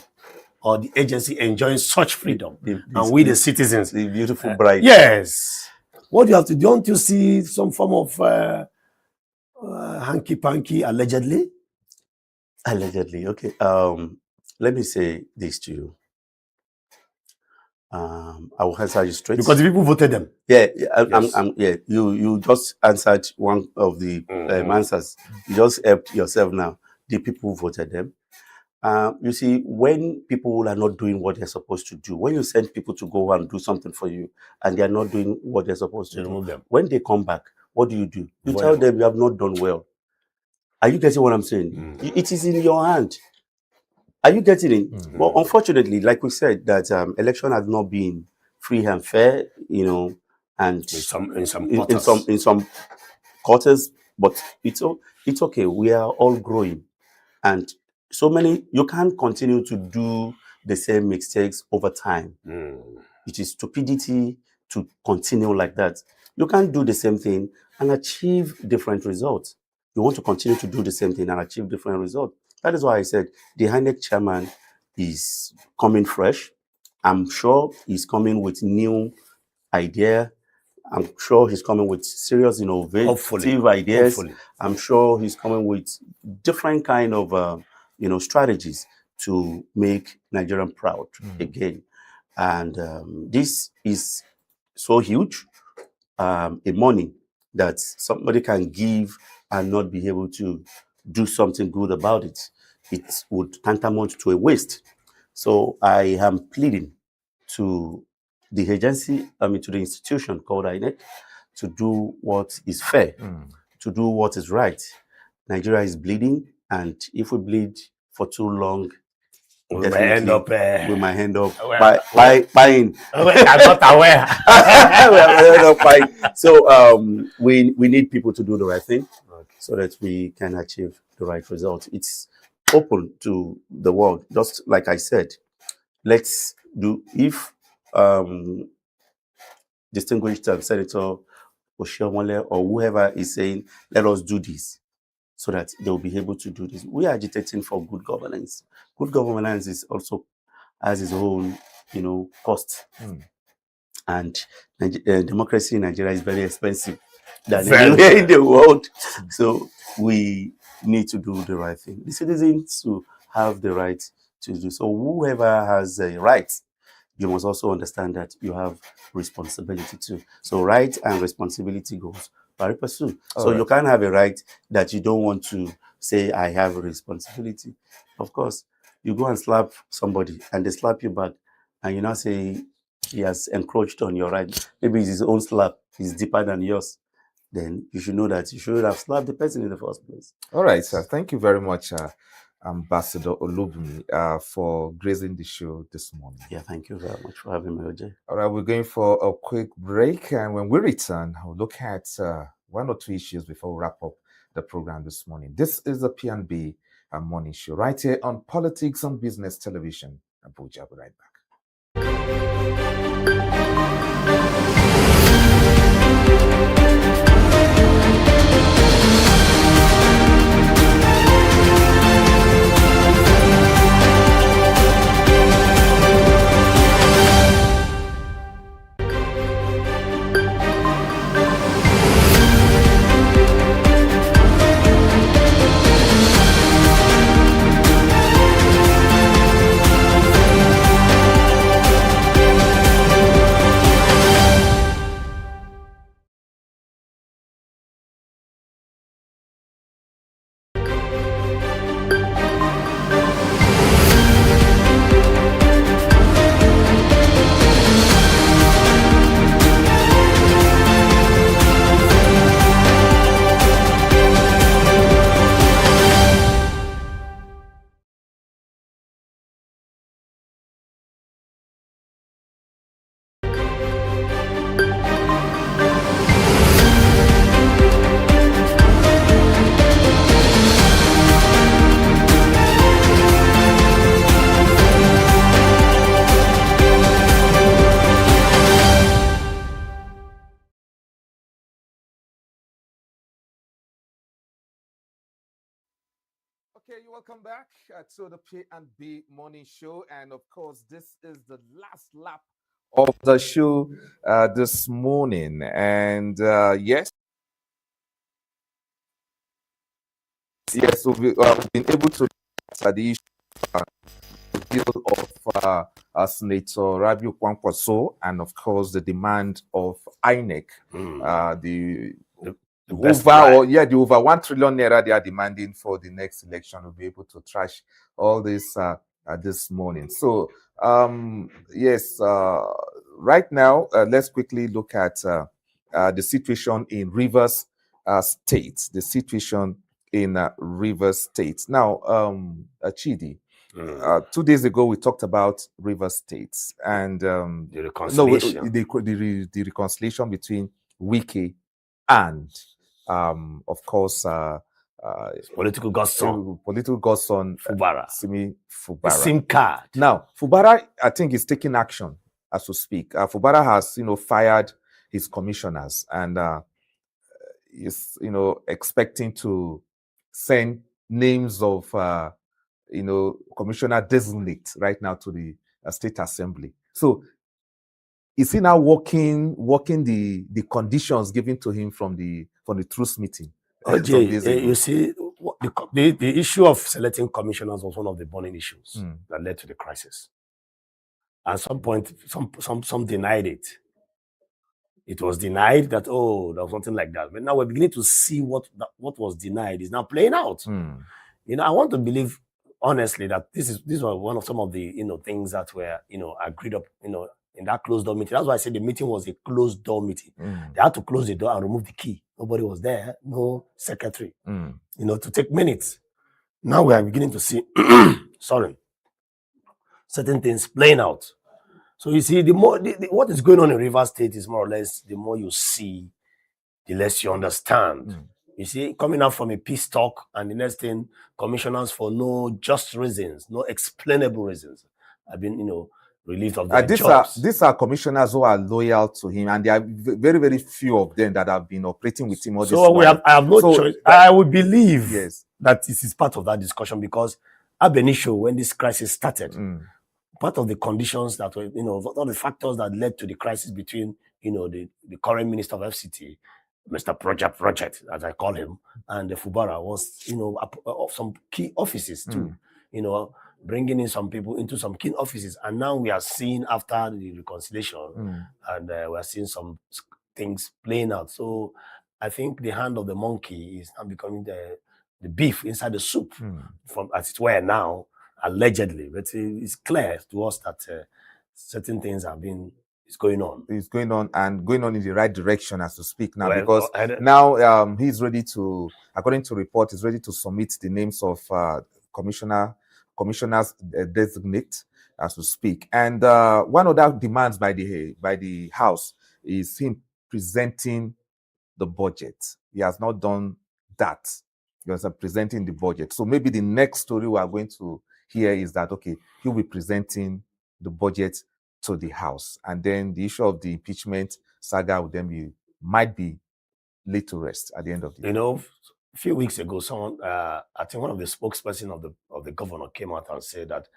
or the agency enjoying such freedom? And we, the citizens, the beautiful bride. Yes. What do you have to do? Don't you see some form of hanky-panky, allegedly? Allegedly, okay. Let me say this to you. I will answer you straight. Because the people voted them. Yeah, Yes. You just answered one of the answers. You just helped yourself now. The people voted them. You see, when people are not doing what they're supposed to do, when you send people to go and do something for you, and they are not doing what they're supposed to do, them. when they come back, what do? You tell them you have not done well. Are you getting what I'm saying? It is in your hand. Are you getting it? But unfortunately, like we said, that election has not been free and fair, and in some quarters. But it's okay. We are all growing, and so many. You can't continue to do the same mistakes over time. It is stupidity to continue like that. You can't do the same thing and achieve different results. You want to continue to do the same thing and achieve different results. That is why I said the INEC chairman is coming fresh. I'm sure he's coming with new idea. I'm sure he's coming with serious innovative ideas. Hopefully. I'm sure he's coming with different kind of strategies to make Nigerian proud again. And this is so huge, a money that somebody can give and not be able to do something good about it. It would tantamount to a waste. So I am pleading to the agency, to the institution called INEC, to do what is fair, to do what is right. Nigeria is bleeding, and if we bleed for too long, we might end up buying. I'm not aware. We end up buying. So we need people to do the right thing, so that we can achieve the right result. It's open to the world. Just like I said, let's do, if distinguished Senator Oshiomhole or whoever is saying, let us do this, so that they'll be able to do this. We are agitating for good governance. Good governance is also has its own, cost. And democracy in Nigeria is very expensive than anywhere in the world. So we need to do the right thing. The citizens to have the right to do. So whoever has a right, you must also understand that you have responsibility too. So right and responsibility goes pari passu. So you can't have a right that you don't want to say, I have a responsibility. Of course, you go and slap somebody and they slap you back, and you now say he has encroached on your right. Maybe it's his own slap is deeper than yours. Then you should know that you should have slapped the person in the first place. All right, sir. Thank you very much, Ambassador Olubunmi, for gracing the show this morning. Yeah, thank you very much for having me, OJ. All right, we're going for a quick break, and when we return, I'll look at one or two issues before we wrap up the program this morning. This is the P&B Morning Show right here on Politics and Business Television. Abuja. I'll be right back. Okay, you're welcome back to the P&B Morning Show. And of course, this is the last lap of the show this morning. And yes, so we've been able to the issue deal of Senator Rabiu Kwankwaso and of course the demand of INEC, the over 1 trillion naira they are demanding for the next election. Will be able to trash all this this morning. So yes, right now let's quickly look at the situation in Rivers State. The situation in Rivers State. Now, Chidi, 2 days ago we talked about Rivers State and the reconciliation. The reconciliation between Wike and of course political godson Fubara. Simi Fubara. The SIM card. Now, Fubara, I think, is taking action as we speak. Fubara has, fired his commissioners and is, expecting to send names of, commissioner designate right now to the State Assembly. So, is he now working the conditions given to him from the truth meeting? OJ, you see, the issue of selecting commissioners was one of the burning issues that led to the crisis. At some point, some denied it. It was denied that, oh, there was something like that. But now we're beginning to see what was denied is now playing out. I want to believe honestly that this was one of some of the things that were agreed up in that closed door meeting. That's why I said the meeting was a closed door meeting. They had to close the door and remove the key. Nobody was there, no secretary, to take minutes. Now we are beginning to see, certain things playing out. So you see, the more what is going on in Rivers State is more or less the more you see, the less you understand. You see, coming out from a peace talk and the next thing, commissioners for no just reasons, no explainable reasons, have been, relieved of their jobs. These are commissioners who are loyal to him, and there are very, very few of them that have been operating with him all this while. I have no choice. I would believe that this is part of that discussion because ab initio, when this crisis started, part of the conditions that were, all the factors that led to the crisis between, the current minister of FCT, Mr. Project, as I call him, and the Fubara was, of some key offices too, bringing in some people into some key offices. And now we are seeing after the reconciliation and we are seeing some things playing out. So I think the hand of the monkey is now becoming the beef inside the soup, from as it were now, allegedly. But it's clear to us that certain things it's going on. It's going on and going on in the right direction as to speak now, because now he's ready to, according to report, he's ready to submit the names of commissioners designate as we speak. And one of the demands by the House is him presenting the budget. He has not done that. He was presenting the budget. So maybe the next story we are going to hear is that, okay, he'll be presenting the budget to the House. And then the issue of the impeachment saga would then might be laid to rest at the end of the day. A few weeks ago, someone, I think one of the spokesperson of the governor came out and said that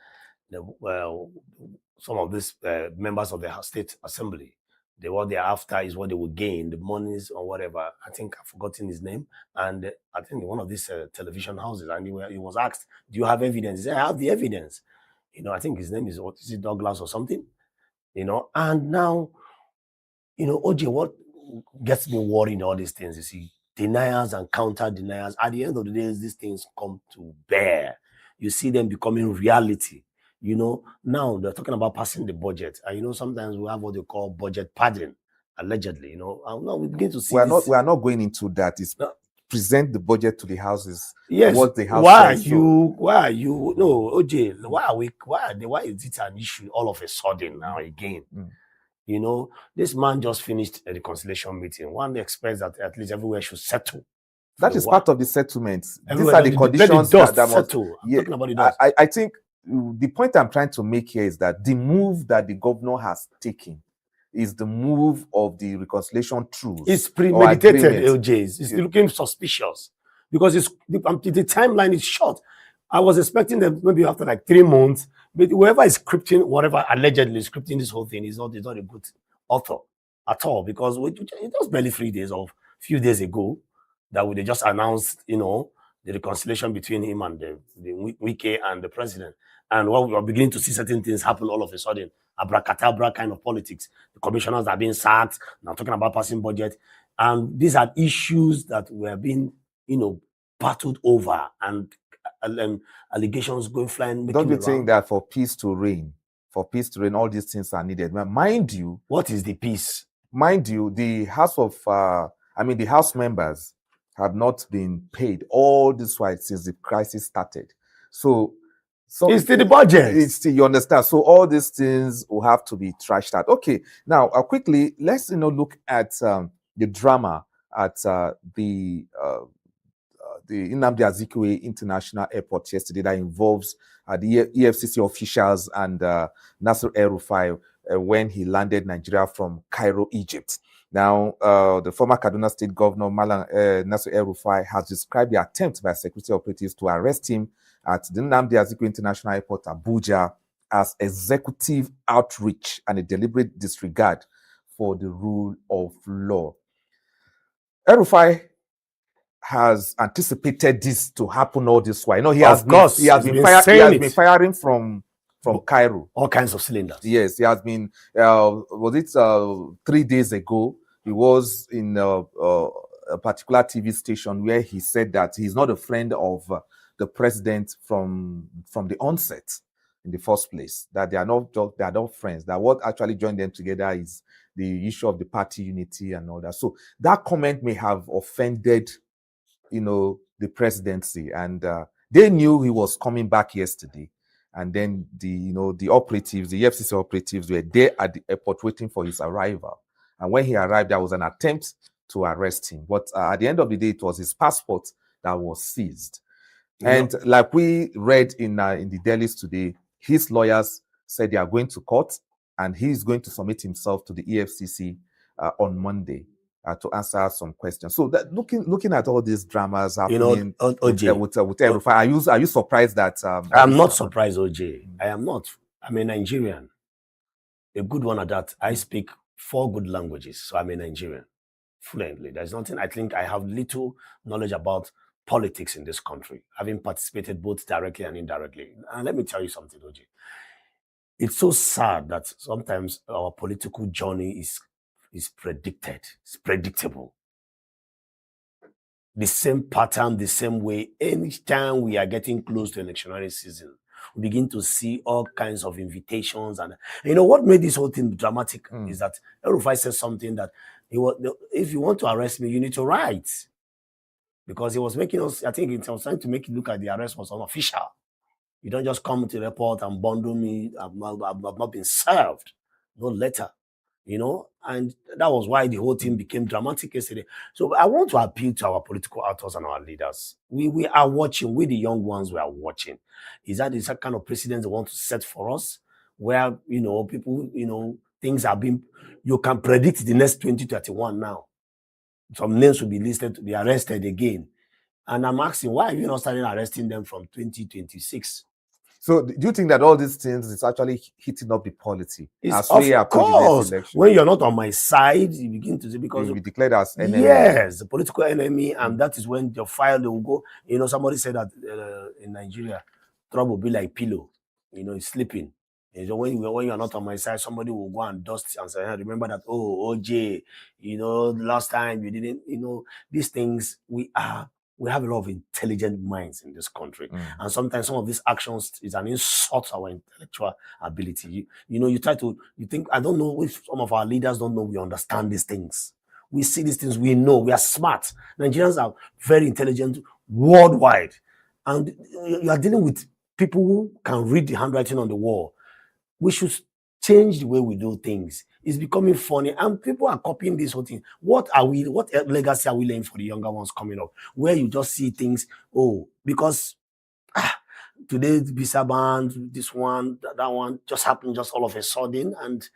some of these members of the State Assembly, what they're after is what they will gain, the monies or whatever. I think I've forgotten his name. And I think one of these television houses, and he was asked, do you have evidence? He said, I have the evidence. I think his name is Douglas or something. And now, OJ, what gets me worried in all these things is deniers and counter deniers. At the end of the day, these things come to bear. You see them becoming reality. Now they're talking about passing the budget. And sometimes we have what they call budget padding, allegedly. And now we begin to see we are not going into that. It's present the budget to the houses. Yes. What the house why are you no, OJ, why is it an issue all of a sudden now again? This man just finished a reconciliation meeting. One expects that at least everywhere should settle. That is part of the settlement. These are the conditions that must settle. Yeah, talking about the dust. I think the point I'm trying to make here is that the move that the governor has taken is the move of the reconciliation truce. It's premeditated, LJs. It's looking suspicious because the timeline is short. I was expecting them maybe after like 3 months, but whoever is scripting, whatever allegedly scripting this whole thing is not a good author at all, because it was barely 3 days or few days ago that they just announced, the reconciliation between him and the Wike and the president. And while we are beginning to see certain things happen all of a sudden, abracadabra kind of politics. The commissioners are being sacked, now talking about passing budget. And these are issues that were being, battled over, and allegations going flying. Don't you think that for peace to reign, all these things are needed? Mind you, what is the peace? Mind you, the the House members have not been paid all this while since the crisis started. So it's still the budget. It's still, you understand? So all these things will have to be trashed out. Okay, now quickly, let's look at the drama at the Nnamdi Azikiwe International Airport yesterday that involves the EFCC officials and Nasser El-Rufai when he landed Nigeria from Cairo, Egypt. Now, the former Kaduna State Governor Nasser El-Rufai has described the attempt by security operatives to arrest him at the Nnamdi Azikiwe International Airport, Abuja, as executive outreach and a deliberate disregard for the rule of law. El-Rufai has anticipated this to happen all this while. He has been firing from Cairo. All kinds of cylinders. Yes, he has been. Was it 3 days ago? He was in a particular TV station where he said that he's not a friend of the president from the onset in the first place. That they are not friends. That what actually joined them together is the issue of the party unity and all that. So that comment may have offended the presidency, and they knew he was coming back yesterday, and then the operatives, the EFCC operatives, were there at the airport waiting for his arrival. And when he arrived, there was an attempt to arrest him, but at the end of the day, it was his passport that was seized. And like we read in the dailies today, his lawyers said they are going to court, and he's going to submit himself to the EFCC on Monday. To answer some questions. So that looking at all these dramas happening with El-Rufai, are you surprised that I'm not surprised, OJ. I am not. I'm a Nigerian. A good one at that. I speak 4 good languages, so I'm a Nigerian fluently. There's nothing. I think I have little knowledge about politics in this country, having participated both directly and indirectly. And let me tell you something, OJ. It's so sad that sometimes our political journey is predicted. It's predictable. The same pattern, the same way. Anytime we are getting close to electionary season, we begin to see all kinds of invitations. And what made this whole thing dramatic is that El-Rufai said something that if you want to arrest me, you need to write. Because he was making us, I think he was trying to make it look like the arrest was unofficial. You don't just come to the airport and bundle me. I've not been served. No letter. And that was why the whole thing became dramatic yesterday. So I want to appeal to our political actors and our leaders. We are watching, we the young ones, we are watching. Is that the kind of precedent they want to set for us? Where, people, things are being, you can predict the next 2031 now. Some names will be listed to be arrested again. And I'm asking, why have you not started arresting them from 2026? So do you think that all these things is actually heating up the polity? Of course. When you're not on my side, you begin to say, because you'll be declared as enemy. Yes, the political enemy, and that is when your file, they will go. Somebody said that in Nigeria, trouble will be like pillow. It's sleeping. When you're not on my side, somebody will go and dust and say, hey, remember that, OJ, last time you didn't, these things, we have a lot of intelligent minds in this country. And sometimes some of these actions is an insult to our intellectual ability. You think, I don't know if some of our leaders don't know we understand these things. We see these things, we know, we are smart. Nigerians are very intelligent worldwide. And you are dealing with people who can read the handwriting on the wall. We should change the way we do things. It's becoming funny, and people are copying this whole thing. What legacy are we laying for the younger ones coming up? Where you just see things, because today Bisa band, this one, that one just happened just all of a sudden, and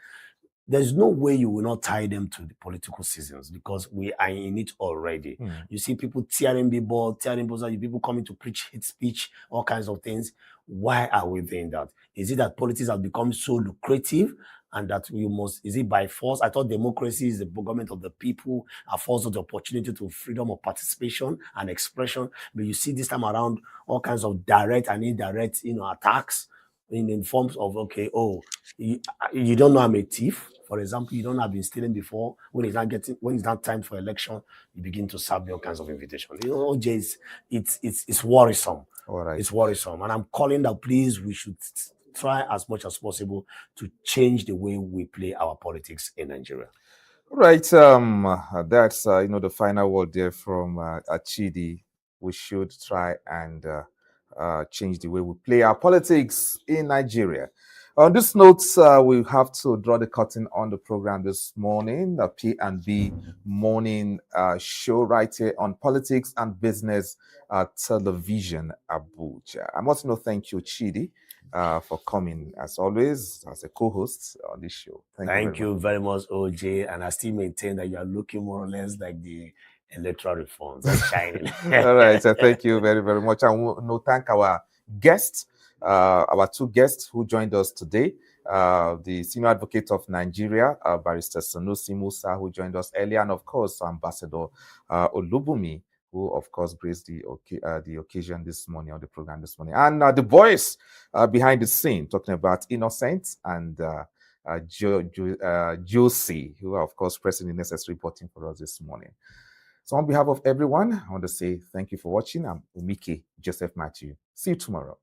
there's no way you will not tie them to the political seasons because we are in it already. You see people tearing people, people coming to preach hate speech, all kinds of things. Why are we doing that? Is it that politics have become so lucrative and that we must, is it by force? I thought democracy is the government of the people, affords us the opportunity to freedom of participation and expression. But you see this time around all kinds of direct and indirect, attacks in forms of, okay, you don't know I'm a thief. For example, you don't have been stealing before. When it's not time for election, you begin to serve all kinds of invitations. OJ, it's worrisome. All right. It's worrisome. And I'm calling that please, we should try as much as possible to change the way we play our politics in Nigeria. Right. That's the final word there from Chidi. We should try and change the way we play our politics in Nigeria. On this note, we have to draw the curtain on the program this morning, the P&B morning show right here on Politics and Business Television, Abuja. I must thank you, Chidi, for coming, as always, as a co-host on this show. Thank you very much, OJ. And I still maintain that you are looking more or less like the electoral reforms. That's shining. All right. So thank you very, very much. And we'll thank our guests, our two guests who joined us today. The Senior Advocate of Nigeria, Barrister Sanusi Musa, who joined us earlier, and of course, Ambassador Olubumi, who of course graced the occasion this morning, on the program this morning. And the voice behind the scene, talking about Innocent and Josie, who are of course pressing the necessary button for us this morning. So on behalf of everyone, I want to say thank you for watching. I'm Umike Joseph Matthew. See you tomorrow.